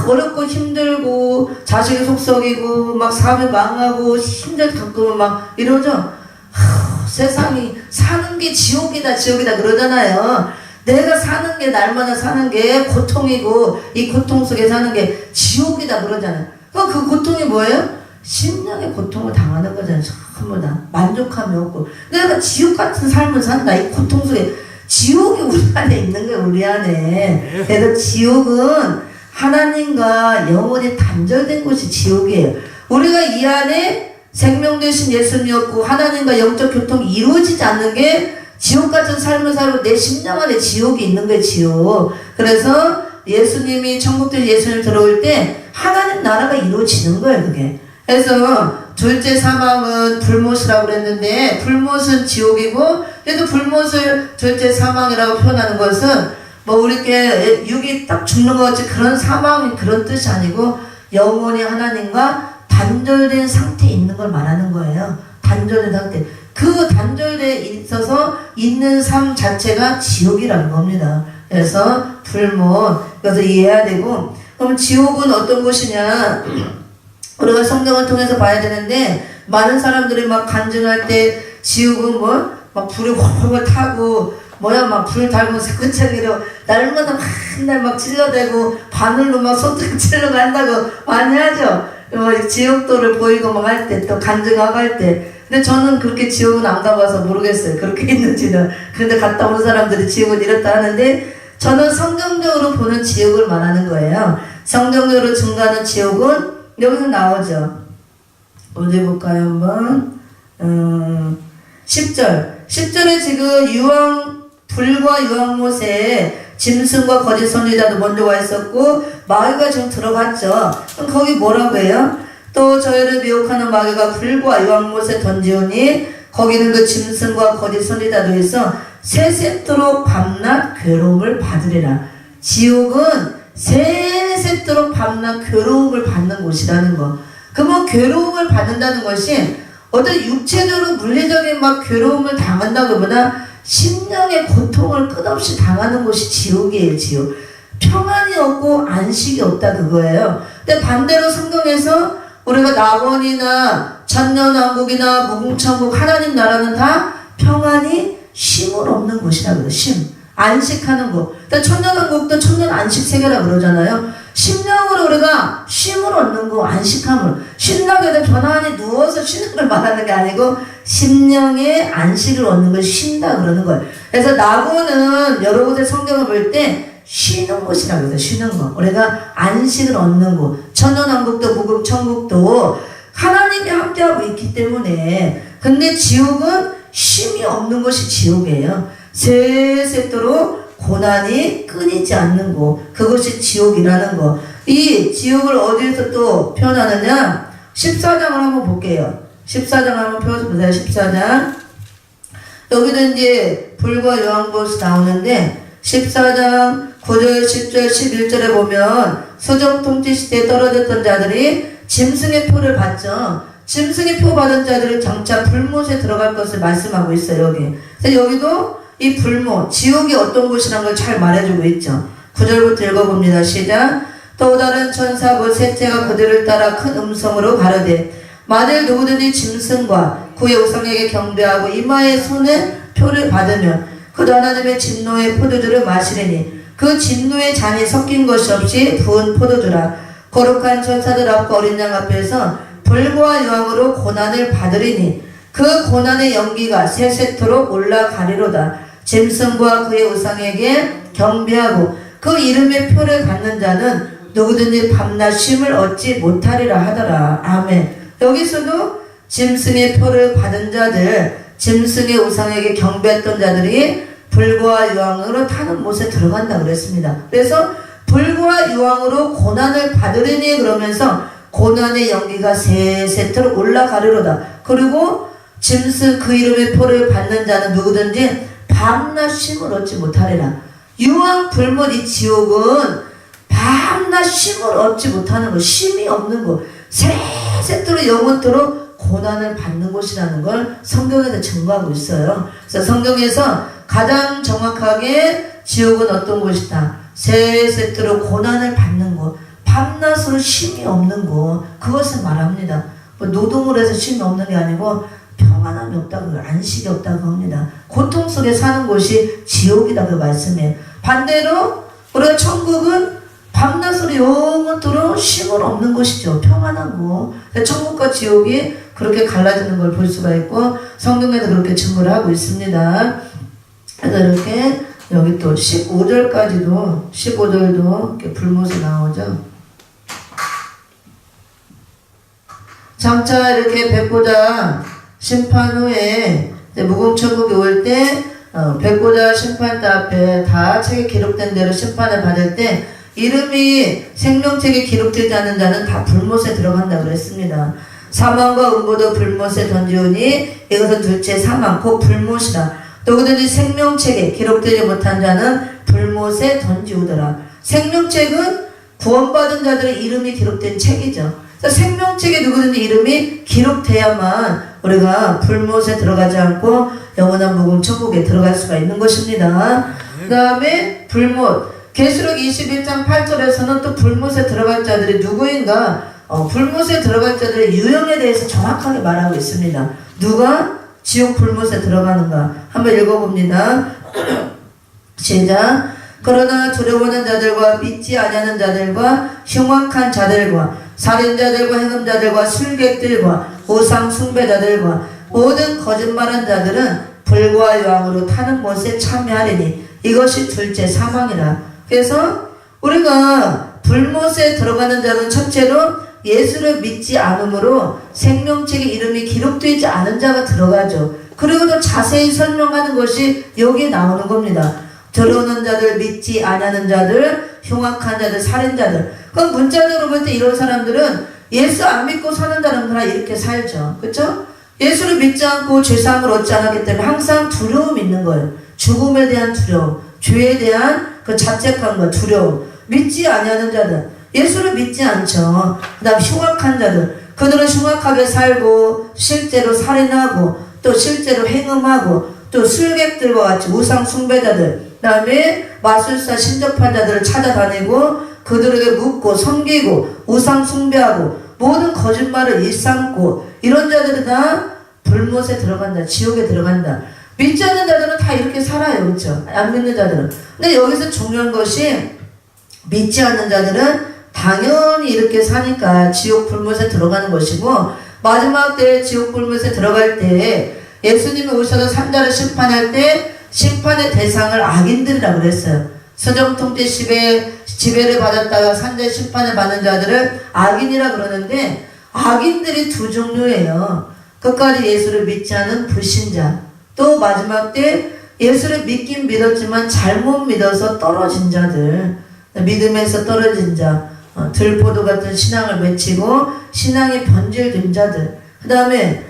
S1: 어렵고 힘들고 자식이 속썩이고 막 사업이 망하고 힘들게 가끔은 막 이러죠. 세상이 사는 게 지옥이다 지옥이다 그러잖아요. 내가 사는 게 날마다 사는 게 고통이고 이 고통 속에 사는 게 지옥이다 그러잖아요. 그 고통이 뭐예요? 심령의 고통을 당하는 거잖아요. 전부 다 만족함이 없고 내가 지옥 같은 삶을 산다. 이 고통 속에 지옥이 우리 안에 있는 거예요. 우리 안에. 그래서 지옥은 하나님과 영원히 단절된 곳이 지옥이에요. 우리가 이 안에 생명 되신 예수님이 없고 하나님과 영적 교통이 이루어지지 않는 게 지옥 같은 삶을 살고 내 심령 안에 지옥이 있는 거예요. 지옥. 그래서 예수님이 천국들 예수님 들어올 때 하나님 나라가 이루어지는 거예요. 그게. 그래서 둘째 사망은 불못이라고 그랬는데 불못은 지옥이고 그래도 불못을 둘째 사망이라고 표현하는 것은 뭐 우리께 육이 딱 죽는 것 같이 그런 사망이 그런 뜻이 아니고 영원히 하나님과 단절된 상태에 있는 걸 말하는 거예요. 단절된 상태. 그 단절돼 있어서 있는 삶 자체가 지옥이라는 겁니다. 그래서 불못. 그래서 이해해야 되고 그럼 지옥은 어떤 곳이냐 우리가 성경을 통해서 봐야 되는데 많은 사람들이 막 간증할 때 지옥은 뭐 막 불이 훨훨 타고 뭐야 막 불 달고 새끈차기로 날마다 맨날 막 찔러대고 바늘로 막 손톱 찔러고 한다고 많이 하죠. 지옥도를 보이고 막 할 때 또 간증하고 할 때 근데 저는 그렇게 지옥은 안 가봐서 모르겠어요. 그렇게 있는지는. 근데 갔다 온 사람들이 지옥은 이렇다 하는데 저는 성경적으로 보는 지옥을 말하는 거예요. 성경적으로 증거하는 지옥은 여기서 나오죠. 어디 볼까요 한번 10절에 지금 불과 유황못에 짐승과 거짓 선지자도 먼저 와 있었고 마귀가 지금 들어갔죠. 그럼 거기 뭐라고 해요? 또 저희를 미혹하는 마귀가 불과 유황못에 던지오니 거기는 그 짐승과 거짓 선지자도 있어 세세토록 밤낮 괴로움을 받으리라. 지옥은 세세토록 밤낮 괴로움을 받는 곳이라는 거. 그러면 괴로움을 받는다는 것이 어떤 육체적으로 물리적인 막 괴로움을 당한다기보다 심령의 고통을 끝없이 당하는 곳이 지옥이에요. 지옥. 평안이 없고 안식이 없다 그거예요. 근데 반대로 성경에서 우리가 낙원이나 천년왕국이나 무궁천국 하나님 나라는 다 평안이 쉼을 없는 곳이라 그래요. 쉼. 안식하는 곳. 그러니까 천년왕국도 천년 안식 세계라 그러잖아요. 심령으로 우리가 쉼을 얻는 거, 안식함을. 쉰다고 해도 편안히 누워서 쉬는 걸 말하는 게 아니고 심령의 안식을 얻는 걸 쉰다 그러는 거예요. 그래서 낙원은 여러 곳의 성경을 볼 때 쉬는 곳이라고 해서 쉬는 거. 우리가 안식을 얻는 곳. 천년왕국도 무궁천국도 하나님이 함께하고 있기 때문에. 근데 지옥은 쉼이 없는 것이 지옥이에요. 세세토록 고난이 끊이지 않는 곳. 그것이 지옥이라는 거. 이 지옥을 어디에서 또 표현하느냐? 14장을 한번 볼게요. 14장 한번 펴보세요. 14장. 여기도 이제 불과 유황못이 나오는데 14장 9절, 10절, 11절에 보면 서정통치 시대에 떨어졌던 자들이 짐승의 표를 받죠. 짐승의 표 받은 자들은 장차 불못에 들어갈 것을 말씀하고 있어요. 여기. 그래서 여기도 이 불못, 지옥이 어떤 곳이라는 걸 잘 말해주고 있죠. 9절부터 읽어봅니다. 시작. 또 다른 천사 곧 셋째가 그들을 따라 큰 음성으로 가르되 만일 누구든지 짐승과 그의 우상에게 경배하고 이마에 손에 표를 받으면 그도 하나님의 진노의 포도주를 마시리니 그 진노의 잔이 섞인 것이 없이 부은 포도주라. 거룩한 천사들 앞과 어린 양 앞에서 불과 유황으로 고난을 받으리니 그 고난의 연기가 세세토록 올라가리로다. 짐승과 그의 우상에게 경배하고 그 이름의 표를 받는 자는 누구든지 밤낮 쉼을 얻지 못하리라 하더라. 아멘. 여기서도 짐승의 표를 받은 자들, 짐승의 우상에게 경배했던 자들이 불과 유황으로 타는 못에 들어간다 그랬습니다. 그래서 불과 유황으로 고난을 받으리니 그러면서 고난의 연기가 세세토록 올라가리로다. 그리고 짐승 그 이름의 표를 받는 자는 누구든지 밤낮 쉼을 얻지 못하리라. 유황 불못 이 지옥은 밤낮 쉼을 얻지 못하는 거, 쉼이 없는 거, 세세토록 영원토록 고난을 받는 곳이라는 걸 성경에서 증거하고 있어요. 그래서 성경에서 가장 정확하게 지옥은 어떤 곳이다. 세세토록 고난을 받는 곳, 밤낮으로 쉼이 없는 곳, 그것을 말합니다. 뭐 노동을 해서 쉼이 없는 게 아니고 평안함이 없다고, 안식이 없다고 합니다. 고통 속에 사는 곳이 지옥이다 그 말씀이에요. 반대로 우리가 천국은 밤낮으로 영원토록 쉼을 없는 곳이죠. 평안하고. 천국과 지옥이 그렇게 갈라지는 걸 볼 수가 있고 성경에도 그렇게 증거를 하고 있습니다. 그래서 이렇게 여기 또 15절까지도 15절도 이렇게 불못이 나오죠. 장차 이렇게 백보자 심판 후에 무공천국이 올 때 백보자 심판대 앞에 다 책에 기록된 대로 심판을 받을 때 이름이 생명책에 기록되지 않은 자는 다 불못에 들어간다 그랬습니다. 사망과 음부도 불못에 던지우니 이것은 둘째 사망 곧 불못이라. 누구든지 생명책에 기록되지 못한 자는 불못에 던지우더라. 생명책은 구원받은 자들의 이름이 기록된 책이죠. 그래서 생명책에 누구든지 이름이 기록돼야만 우리가 불못에 들어가지 않고 영원한 묵은 천국에 들어갈 수가 있는 것입니다. 그 다음에 불못, 계시록 21장 8절에서는 또 불못에 들어갈 자들이 누구인가, 불못에 들어갈 자들의 유형에 대해서 정확하게 말하고 있습니다. 누가 지옥 불못에 들어가는가 한번 읽어봅니다. 시작. 그러나 두려워하는 자들과 믿지 아니하는 자들과 흉악한 자들과 살인자들과 행음자들과 술객들과 우상 숭배자들과 모든 거짓말한 자들은 불과 유황으로 타는 못에 참여하리니 이것이 둘째 사망이라. 그래서 우리가 불못에 들어가는 자는 첫째로 예수를 믿지 않으므로 생명책에 이름이 기록되지 않은 자가 들어가죠. 그리고 또 자세히 설명하는 것이 여기에 나오는 겁니다. 들어오는 자들, 믿지 않는 자들, 흉악한 자들, 살인자들. 그럼 문자적으로 볼 때 이런 사람들은 예수 안 믿고 사는 사람들은 이렇게 살죠. 그렇죠? 예수를 믿지 않고 죄사함을 얻지 않았기 때문에 항상 두려움이 있는 거예요. 죽음에 대한 두려움, 죄에 대한 그 자책감과 두려움. 믿지 아니하는 자들, 예수를 믿지 않죠. 그 다음 흉악한 자들, 그들은 흉악하게 살고 실제로 살인하고 또 실제로 행음하고 또 술객들과 같이 우상 숭배자들, 그 다음에 마술사 신접한 자들을 찾아다니고 그들에게 묻고 섬기고 우상 숭배하고 모든 거짓말을 일삼고 이런 자들은 다 불못에 들어간다. 지옥에 들어간다. 믿지 않는 자들은 다 이렇게 살아요. 그렇죠? 안 믿는 자들은. 근데 여기서 중요한 것이 믿지 않는 자들은 당연히 이렇게 사니까 지옥 불못에 들어가는 것이고 마지막 때에 지옥 불못에 들어갈 때 예수님이 오셔서 산자를 심판할 때 심판의 대상을 악인들이라고 그랬어요. 서정통제 지배를 받았다가 산자의 심판을 받는 자들을 악인이라 그러는데 악인들이 두 종류예요. 끝까지 예수를 믿지 않은 불신자, 또 마지막 때 예수를 믿긴 믿었지만 잘못 믿어서 떨어진 자들, 믿음에서 떨어진 자, 들포도 같은 신앙을 맺히고 신앙이 변질된 자들, 그 다음에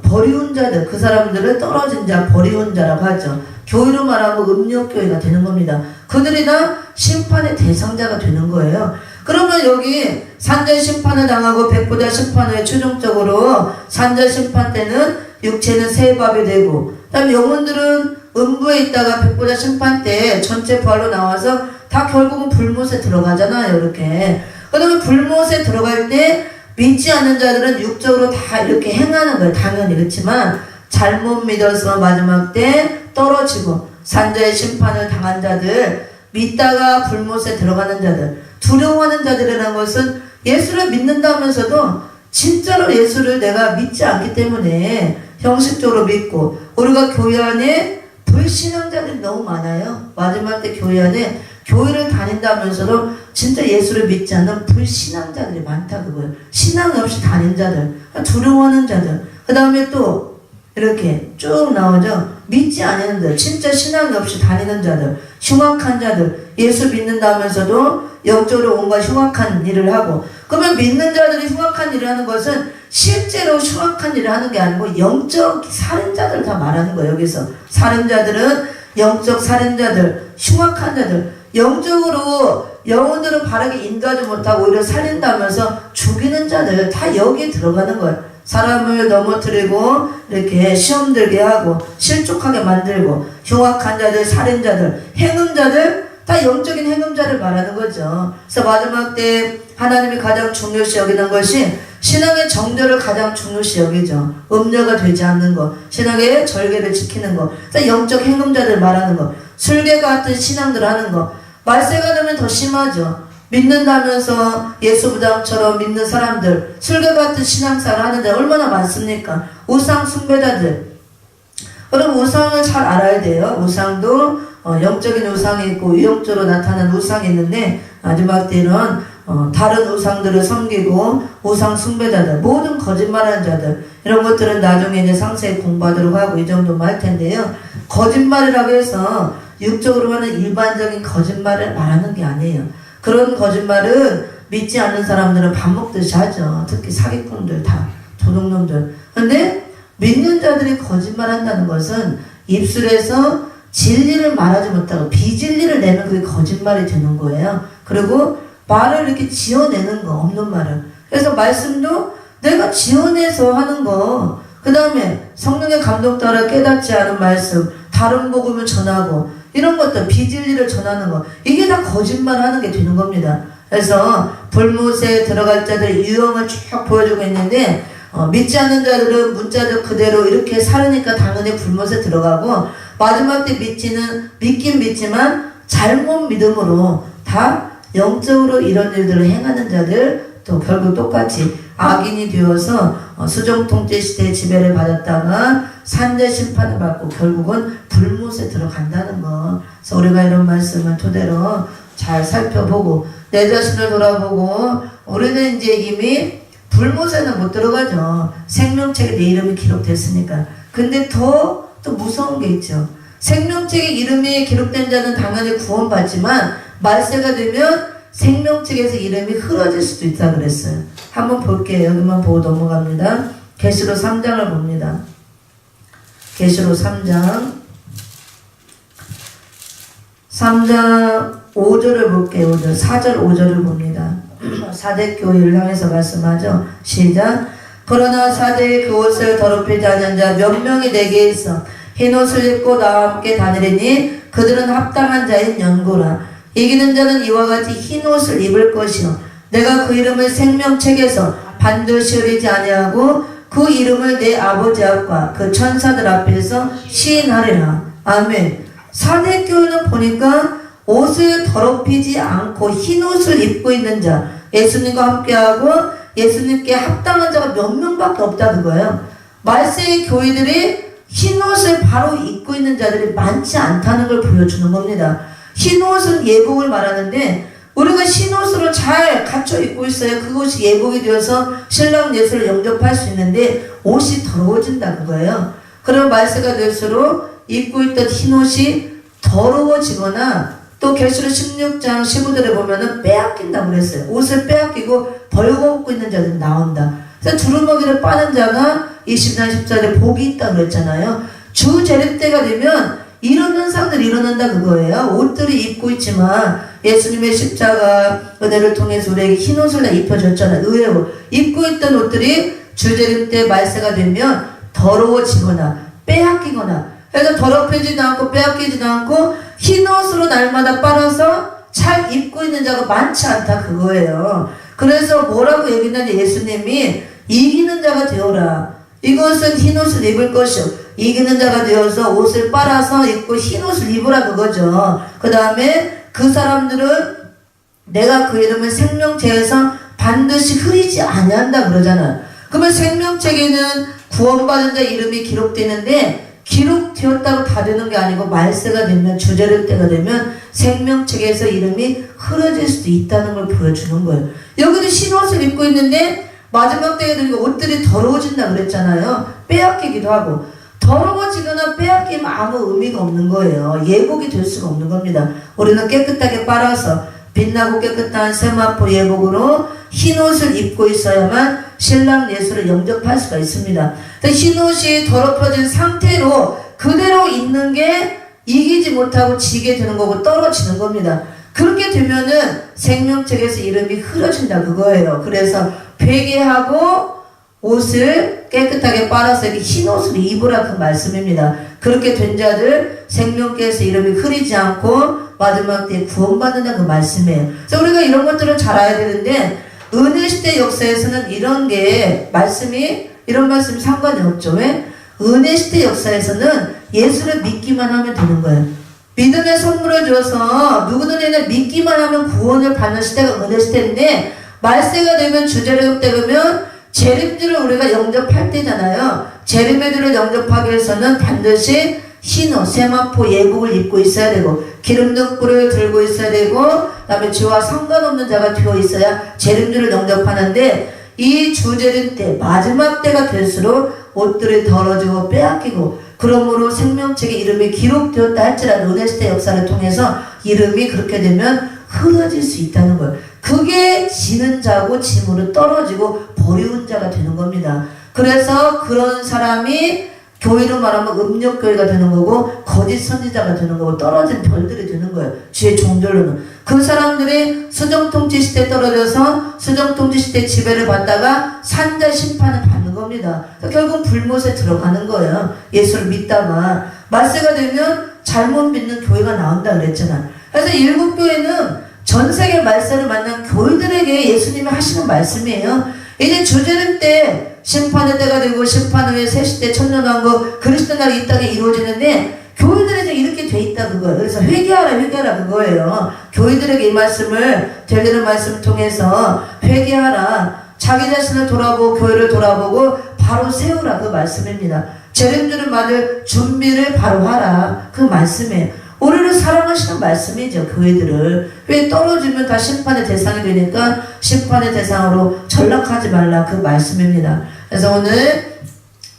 S1: 버리운 자들, 그 사람들을 떨어진 자, 버리운 자라고 하죠. 교회로 말하면 음력교회가 되는 겁니다. 그들이 다 심판의 대상자가 되는 거예요. 그러면 여기 산자 심판을 당하고 백보자 심판 후에 최종적으로 산자 심판 때는 육체는 새 밥이 되고, 그 다음에 영혼들은 음부에 있다가 백보자 심판 때 전체 부활로 나와서 다 결국은 불못에 들어가잖아요. 이렇게. 그 다음에 불못에 들어갈 때 믿지 않는 자들은 육적으로 다 이렇게 행하는 거예요. 당연히. 그렇지만 잘못 믿어서 마지막 때 떨어지고 산자의 심판을 당한 자들, 믿다가 불못에 들어가는 자들, 두려워하는 자들이라는 것은 예수를 믿는다면서도 진짜로 예수를 내가 믿지 않기 때문에 형식적으로 믿고, 우리가 교회 안에 불신앙자들이 너무 많아요. 마지막 때 교회 안에 교회를 다닌다면서도 진짜 예수를 믿지 않는 불신앙자들이 많다 그거예요. 신앙 없이 다닌 자들, 두려워하는 자들, 그 다음에 또 이렇게 쭉 나오죠. 믿지 않는 자들, 진짜 신앙이 없이 다니는 자들, 흉악한 자들, 예수 믿는다면서도 영적으로 온갖 흉악한 일을 하고. 그러면 믿는 자들이 흉악한 일을 하는 것은 실제로 흉악한 일을 하는 게 아니고 영적 살인자들 다 말하는 거예요. 여기서 살인자들은 영적 살인자들, 흉악한 자들, 영적으로 영혼들을 바르게 인도하지 못하고 오히려 살린다면서 죽이는 자들 다 여기에 들어가는 거예요. 사람을 넘어뜨리고 이렇게 시험 들게 하고 실족하게 만들고, 흉악한 자들, 살인자들, 행음자들, 다 영적인 행음자를 말하는 거죠. 그래서 마지막 때 하나님이 가장 중요시 여기는 것이 신앙의 정절을 가장 중요시 여기죠. 음녀가 되지 않는 것, 신앙의 절개를 지키는 것, 영적 행음자들 말하는 것, 술개 같은 신앙들 하는 것. 말세가 되면 더 심하죠. 믿는다면서 예수부장처럼 믿는 사람들, 술개 같은 신앙생활 하는 데 얼마나 많습니까? 우상 숭배자들. 그럼 우상을 잘 알아야 돼요. 우상도 영적인 우상이 있고 위영적으로 나타나는 우상이 있는데, 마지막 때는 다른 우상들을 섬기고 우상 숭배자들, 모든 거짓말하는 자들, 이런 것들은 나중에 이제 상세히 공부하도록 하고 이 정도만 할 텐데요. 거짓말이라고 해서 육적으로 하는 일반적인 거짓말을 말하는 게 아니에요. 그런 거짓말은 믿지 않는 사람들은 밥 먹듯이 하죠. 특히 사기꾼들, 다 도둑놈들. 근데 믿는 자들이 거짓말한다는 것은 입술에서 진리를 말하지 못하고 비진리를 내면 그게 거짓말이 되는 거예요. 그리고 말을 이렇게 지어내는 거, 없는 말을. 그래서 말씀도 내가 지어내서 하는 거, 그 다음에 성령의 감동 따라 깨닫지 않은 말씀, 다른 복음을 전하고, 이런 것들, 비진리를 전하는 거, 이게 다 거짓말 하는 게 되는 겁니다. 그래서 불못에 들어갈 자들의 유형을 쭉 보여주고 있는데, 믿지 않는 자들은 문자적 그대로 이렇게 살으니까 당연히 불못에 들어가고, 마지막 때 믿긴 믿지만 잘못 믿음으로 다 영적으로 이런 일들을 행하는 자들, 또 결국 똑같이 악인이 되어서 수정통제 시대의 지배를 받았다가 산재 심판을 받고 결국은 불못에 들어간다는 거. 그래서 우리가 이런 말씀을 토대로 잘 살펴보고 내 자신을 돌아보고, 우리는 이제 이미 불못에는 못 들어가죠. 생명책에 내 이름이 기록됐으니까. 근데 또 무서운 게 있죠. 생명책에 이름이 기록된 자는 당연히 구원받지만 말세가 되면 생명책에서 이름이 흐려질 수도 있다 그랬어요. 한번 볼게요. 여기만 보고 넘어갑니다. 계시록 3장을 봅니다. 계시록 3장 5절을 볼게요. 5절, 4절 5절을 봅니다. 사대교회를 향해서 말씀하죠. 시작. 그러나 사대의 그 옷을 더럽히지 않은 자 몇 명이 내게 있어 흰 옷을 입고 나와 함께 다니리니 그들은 합당한 자인 연고라. 이기는 자는 이와 같이 흰 옷을 입을 것이요 내가 그 이름을 생명책에서 반드시 흐리지 아니하고 그 이름을 내 아버지 앞과 그 천사들 앞에서 시인하리라. 아멘. 사대교회는 보니까 옷을 더럽히지 않고 흰 옷을 입고 있는 자, 예수님과 함께하고 예수님께 합당한 자가 몇 명밖에 없다 그거예요. 말세의 교회들이 흰 옷을 바로 입고 있는 자들이 많지 않다는 걸 보여주는 겁니다. 흰 옷은 예복을 말하는데 우리가 흰 옷으로 잘 갖춰 입고 있어야 그것이 예복이 되어서 신랑 예수를 영접할 수 있는데 옷이 더러워진다 그거예요. 그럼 말세가 될수록 입고 있던 흰 옷이 더러워지거나 또 계시록 16장 15절에 보면은 빼앗긴다고 그랬어요. 옷을 빼앗기고 벌거벗고 있는 자들이 나온다. 그래서 두루마기를 빠는 자가 20장 14절에 복이 있다고 그랬잖아요. 주 재림 때가 되면 이런 현상들이 일어난다 그거예요. 옷들이 입고 있지만 예수님의 십자가 은혜를 통해서 우리에게 흰 옷을 다 입혀줬잖아요. 의외로 입고 있던 옷들이 주 재림 때 말세가 되면 더러워지거나 빼앗기거나, 그래서 더럽혀지도 않고 빼앗기지도 않고 흰 옷으로 날마다 빨아서 잘 입고 있는 자가 많지 않다 그거예요. 그래서 뭐라고 얘기했냐면 예수님이 이기는 자가 되어라. 이것은 흰 옷을 입을 것이요 이기는 자가 되어서 옷을 빨아서 입고 흰 옷을 입으라 그거죠. 그 다음에 그 사람들은 내가 그 이름을 생명책에서 반드시 흐리지 아니한다 그러잖아요. 그러면 생명책에는 구원받은 자 이름이 기록되는데 기록되었다고 다 되는 게 아니고 말세가 되면 주제를 때가 되면 생명책에서 이름이 흐려질 수도 있다는 걸 보여주는 거예요. 여기도 흰 옷을 입고 있는데 마지막 때에 되니까 옷들이 더러워진다 그랬잖아요. 빼앗기기도 하고 더러워지거나 빼앗기면 아무 의미가 없는 거예요. 예복이 될 수가 없는 겁니다. 우리는 깨끗하게 빨아서 빛나고 깨끗한 세마포 예복으로 흰 옷을 입고 있어야만 신랑 예수를 영접할 수가 있습니다. 흰 옷이 더럽혀진 상태로 그대로 있는 게 이기지 못하고 지게 되는 거고 떨어지는 겁니다. 그렇게 되면은 생명책에서 이름이 흐려진다 그거예요. 그래서 회개하고 옷을 깨끗하게 빨아서 이렇게 흰 옷을 입으라 그 말씀입니다. 그렇게 된 자들 생명께서 이름이 흐리지 않고 마지막 때에 구원받는다 그 말씀이에요. 그래서 우리가 이런 것들을 잘 알아야 되는데 은혜 시대 역사에서는 이런 말씀이 상관이 없죠. 왜? 은혜 시대 역사에서는 예수를 믿기만 하면 되는 거예요. 믿음의 선물을 줘서 누구든지 믿기만 하면 구원을 받는 시대가 은혜 시대인데 말세가 되면 주제를 때면 재림주를 우리가 영접할 때잖아요. 재림의주를 영접하기 위해서는 반드시 흰옷, 세마포 예복을 입고 있어야 되고 기름등불을 들고 있어야 되고 그 다음에 주와 상관없는 자가 되어 있어야 재림주를 영접하는데 이 주재림 때 마지막 때가 될수록 옷들이 더러지고 빼앗기고 그러므로 생명책에 이름이 기록되었다 할지라도 은혜시대 역사를 통해서 이름이 그렇게 되면 흐려질 수 있다는 거예요. 그게 지는 자고 짐으로 떨어지고 버리운 자가 되는 겁니다. 그래서 그런 사람이 교회로 말하면 음력교회가 되는 거고 거짓 선지자가 되는 거고 떨어진 별들이 되는 거예요. 주의 종들로는. 그 사람들이 수정통치 시대에 떨어져서 수정통치 시대 지배를 받다가 산자 심판을 받는 겁니다. 결국 불못에 들어가는 거예요. 예수를 믿다가 말세가 되면 잘못 믿는 교회가 나온다 그랬잖아. 그래서 일곱 교회는 전 세계 말세를 만난 교회들에게 예수님이 하시는 말씀이에요. 이제 주재림 때 심판의 때가 되고 심판 후에 세시대 천년왕국 그리스도 날이 이 땅에 이루어지는데 교회들에 이제 이렇게 돼 있다 그거예요. 그래서 회개하라 그거예요. 교회들에게 이 말씀을 되는 말씀을 통해서 회개하라. 자기 자신을 돌아보고 교회를 돌아보고 바로 세우라 그 말씀입니다. 재림주를 맞을 준비를 바로 하라 그 말씀이에요. 우리를 사랑하시는 말씀이죠. 교회들을. 왜 떨어지면 다 심판의 대상이 되니까 심판의 대상으로 전락하지 말라 그 말씀입니다. 그래서 오늘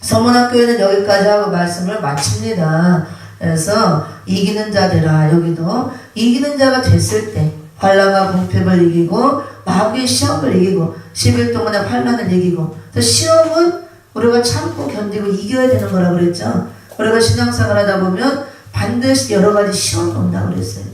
S1: 서문학교에는 여기까지 하고 말씀을 마칩니다. 그래서 이기는 자 되라. 여기도 이기는 자가 됐을 때 환난과 궁핍을 이기고 마귀의 시험을 이기고 10일 동안의 환난을 이기고 시험은 우리가 참고 견디고 이겨야 되는 거라고 그랬죠. 우리가 신앙생활 하다 보면 반드시 여러 가지 시험이 온다고 그랬어요.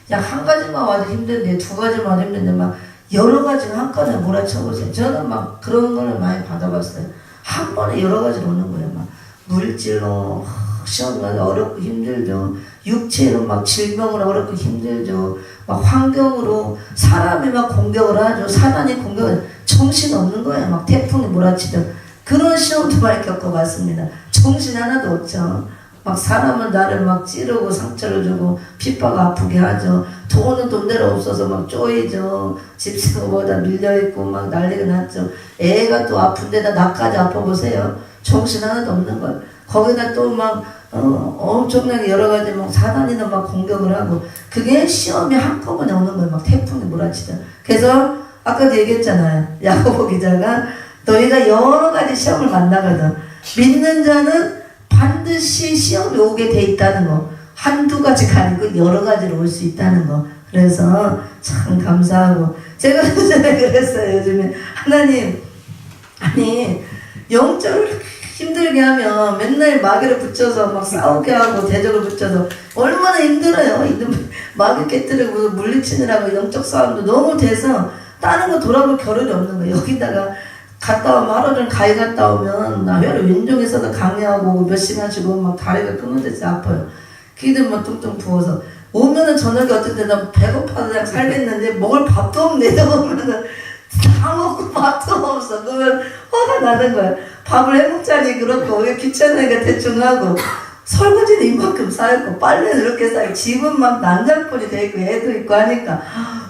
S1: 그냥 한 가지만 와도 힘든데 두 가지만 와도 힘든데 막 여러 가지가 한꺼번에 몰아쳐보세요. 저는 막 그런 거를 많이 받아봤어요. 한 번에 여러 가지로 오는 거예요. 막 물질로 시험이 어렵고 힘들죠. 육체로 막 질병으로 어렵고 힘들죠. 막 환경으로 사람이 막 공격을 하죠. 사단이 공격을 정신 없는 거예요. 막 태풍이 몰아치죠. 그런 시험도 많이 겪어봤습니다. 정신 하나도 없죠. 막 사람은 나를 막 찌르고 상처를 주고 핍박 아프게 하죠. 돈은 돈대로 없어서 막 쪼이죠. 집사보다 밀려있고 막 난리가 났죠. 애가 또 아픈데다 나까지 아파보세요. 정신 하나도 없는 거예요. 거기다 또 막 엄청나게 여러 가지 막 사단이나 막 공격을 하고 그게 시험이 한꺼번에 오는 거예요. 막 태풍이 몰아치죠. 그래서 아까도 얘기했잖아요. 야고보 기자가 너희가 여러 가지 시험을 만나거든. 믿는 자는 반드시 시험이 오게 돼 있다는 거. 한두 가지가 아니고 여러 가지로 올 수 있다는 거. 그래서 참 감사하고 제가 전에 그랬어요. 요즘에 하나님 아니 영적으로 힘들게 하면 맨날 마귀를 붙여서 막 싸우게 하고 대적을 붙여서 얼마나 힘들어요. 마귀 깨뜨리고 물리치느라고 영적 싸움도 너무 돼서 다른 거 돌아볼 겨를이 없는 거예요. 여기다가 갔다 오면 하루 종일 가위 갔다 오면 나 혈압 왼쪽에서도 강요하고 몇 시간씩 막 다리가 끊어져서 아파요. 기도 막 뚱뚱 부어서 오면은 저녁에 어쨌든 나 배고파서 그냥 살겠는데 먹을 밥도 없네. 오면은 다 먹고 밥도 없어. 그러면 화가 나는 거야. 밥을 해먹자니 그렇고 왜 귀찮으니까 대충 하고 설거지는 이만큼 쌓였고 빨래는 이렇게 쌓이고 집은 막 난장판이 돼 있고 애도 있고 하니까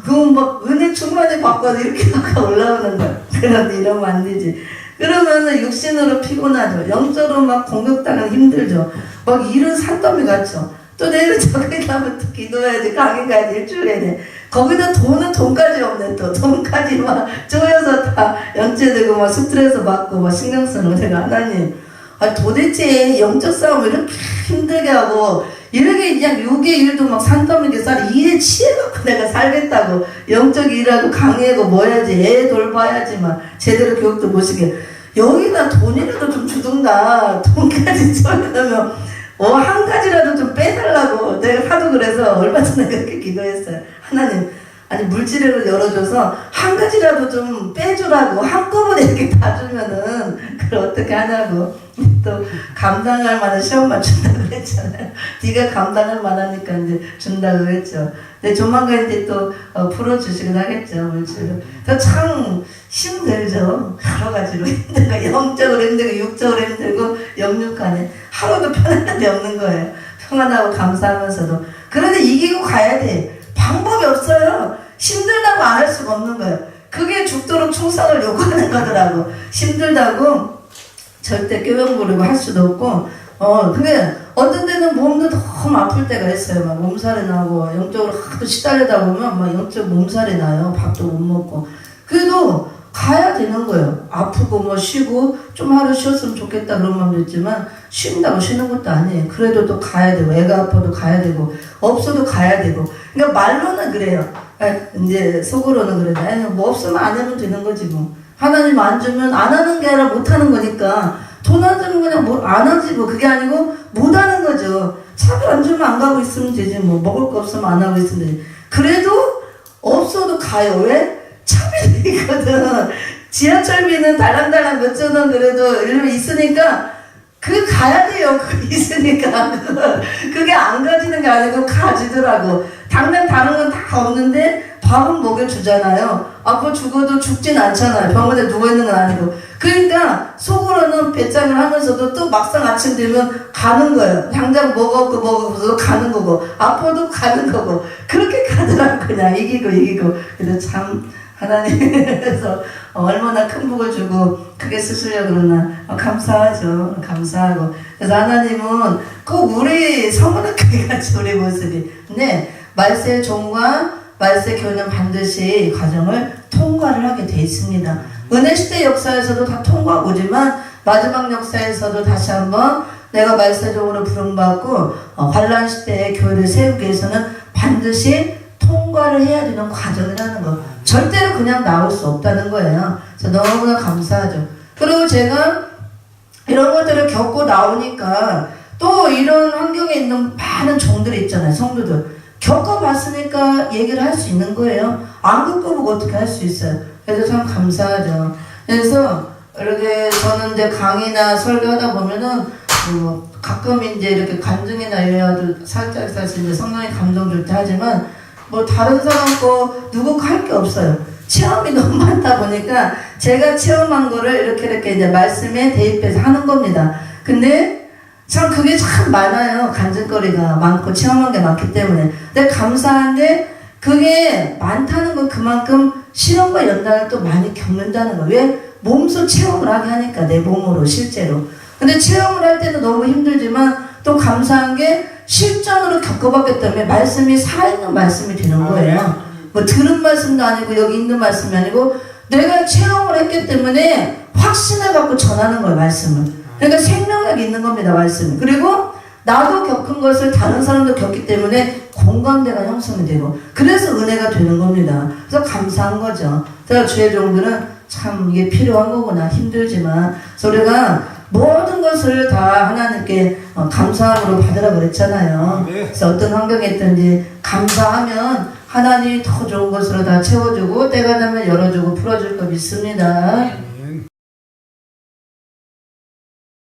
S1: 그건 막 은혜 충만히 바꿔서 이렇게 올라오는 거야. 그런데 이러면 안 되지. 그러면은 육신으로 피곤하죠. 영적으로 막 공격당하면 힘들죠. 막 일은 산더미 같죠. 또 내일은 저기 가면 또 기도해야지, 강의 가야지, 일주일 내내. 거기다 돈은 돈까지 없네, 또. 돈까지 막 쪼여서 다 연체되고 막 스트레스 받고 막 신경 쓰는 내가 하나님. 아, 도대체 영적 싸움을 이렇게 힘들게 하고, 이렇게 그냥 육의 일도 막 산더미게 쌀 일에 취해갖고 내가 살겠다고. 영적 일하고 강의하고 뭐 해야지, 애 돌봐야지 막 제대로 교육도 못 시게. 여기다 돈이라도 좀 주든가. 돈까지 쪼여놓으면 한 가지라도 좀 빼달라고 내가 하도 그래서 얼마 전에 그렇게 기도했어요. 하나님, 아니 물질을 열어줘서 한 가지라도 좀 빼주라고 한꺼번에 이렇게 다 주면은 그걸 어떻게 하냐고. 또 감당할 만한 시험만 준다고 그랬잖아요. 네가 감당할 만하니까 이제 준다고 그랬죠. 근데 조만간 이제 또 풀어주시긴 하겠죠, 물질을. 참 힘들죠. 여러 가지로 힘들고 영적으로 힘들고 육적으로 힘들고 역육하네. 하루도 편한 날이 없는 거예요. 평안하고 감사하면서도. 그런데 이기고 가야 돼. 방법이 없어요. 힘들다고 안 할 수가 없는 거예요. 그게 죽도록 충성을 요구하는 거더라고. 힘들다고 절대 꾀병 부리고 할 수도 없고, 그게 어떤 데는 몸도 너무 아플 때가 있어요. 막 몸살이 나고, 영적으로 하도 시달리다 보면 막 영적 몸살이 나요. 밥도 못 먹고. 그래도 가야 되는 거예요. 아프고 뭐 쉬고, 좀 하루 쉬었으면 좋겠다 그런 마음도 있지만, 쉰다고 쉬는 것도 아니에요. 그래도 또 가야 되고, 애가 아파도 가야 되고, 없어도 가야 되고. 그러니까 말로는 그래요. 이제 속으로는 그래. 뭐 없으면 안 하면 되는 거지 뭐. 하나님 안 주면 안 하는 게 아니라 못 하는 거니까 돈 안 주면 그냥 뭐 안 하지 뭐. 그게 아니고 못 하는 거죠. 차비 안 주면 안 가고 있으면 되지 뭐. 먹을 거 없으면 안 하고 있으면 되지. 그래도 없어도 가요. 왜? 차비도 있거든. 지하철비는 달랑달랑 몇천 원 그래도 이러면 있으니까 그 가야 돼요. 그거 있으니까. 그게 안 가지는 게 아니고 가지더라고. 당장 다른 건 다 없는데 밥은 먹여주잖아요. 그거 죽어도 죽진 않잖아요. 병원에 누워있는 건 아니고. 그러니까 속으로는 배짱을 하면서도 또 막상 아침 되면 가는 거예요. 당장 먹어서 가는 거고, 아파도 가는 거고. 그렇게 가더라고. 그냥 이기고. 그래서 참 하나님께서 얼마나 큰 복을 주고 크게 쓰시려고 그러나 감사하죠. 감사하고. 그래서 하나님은 꼭 우리 서문학교에 같이 우리 모습이. 근데 말세 종과 말세 교회는 반드시 이 과정을 통과를 하게 돼 있습니다. 은혜시대 역사에서도 다 통과하고 오지만 마지막 역사에서도 다시 한번 내가 말세종으로 부름받고 환란시대의 교회를 세우기 위해서는 반드시 통과를 해야 되는 과정이라는 거. 절대로 그냥 나올 수 없다는 거예요. 그래서 너무나 감사하죠. 그리고 제가 이런 것들을 겪고 나오니까 또 이런 환경에 있는 많은 종들이 있잖아요. 성도들. 겪어봤으니까 얘기를 할 수 있는 거예요. 안 겪어보고 어떻게 할 수 있어요. 그래서 참 감사하죠. 그래서 이렇게 저는 이제 강의나 설교하다 보면은 가끔 이제 이렇게 간증이나 이래도 살짝 이제 성령의 감동 줄 때 하지만 뭐 다른 사람 거 누구 할 게 없어요. 체험이 너무 많다 보니까 제가 체험한 거를 이렇게 이제 말씀에 대입해서 하는 겁니다. 근데 참 그게 참 많아요. 간증거리가 많고 체험한 게 많기 때문에. 근데 감사한데 그게 많다는 건 그만큼 시련과 연단을 또 많이 겪는다는 거예요. 왜? 몸소 체험을 하게 하니까 내 몸으로 실제로. 근데 체험을 할 때도 너무 힘들지만 또 감사한 게 실전으로 겪어봤기 때문에 말씀이 살아있는 말씀이 되는 거예요. 뭐 들은 말씀도 아니고 여기 있는 말씀이 아니고 내가 체험을 했기 때문에 확신을 갖고 전하는 거예요. 말씀을. 그러니까 생명력이 있는 겁니다. 말씀이. 그리고 나도 겪은 것을 다른 사람도 겪기 때문에 공감대가 형성이 되고 그래서 은혜가 되는 겁니다. 그래서 감사한 거죠. 그래서 주의 종들은 참 이게 필요한 거구나. 힘들지만 우리가 모든 것을 다 하나님께 감사함으로 받으라 그랬잖아요. 그래서 어떤 환경에 있든지 감사하면 하나님이 더 좋은 것으로 다 채워주고 때가 되면 열어주고 풀어줄 거 믿습니다.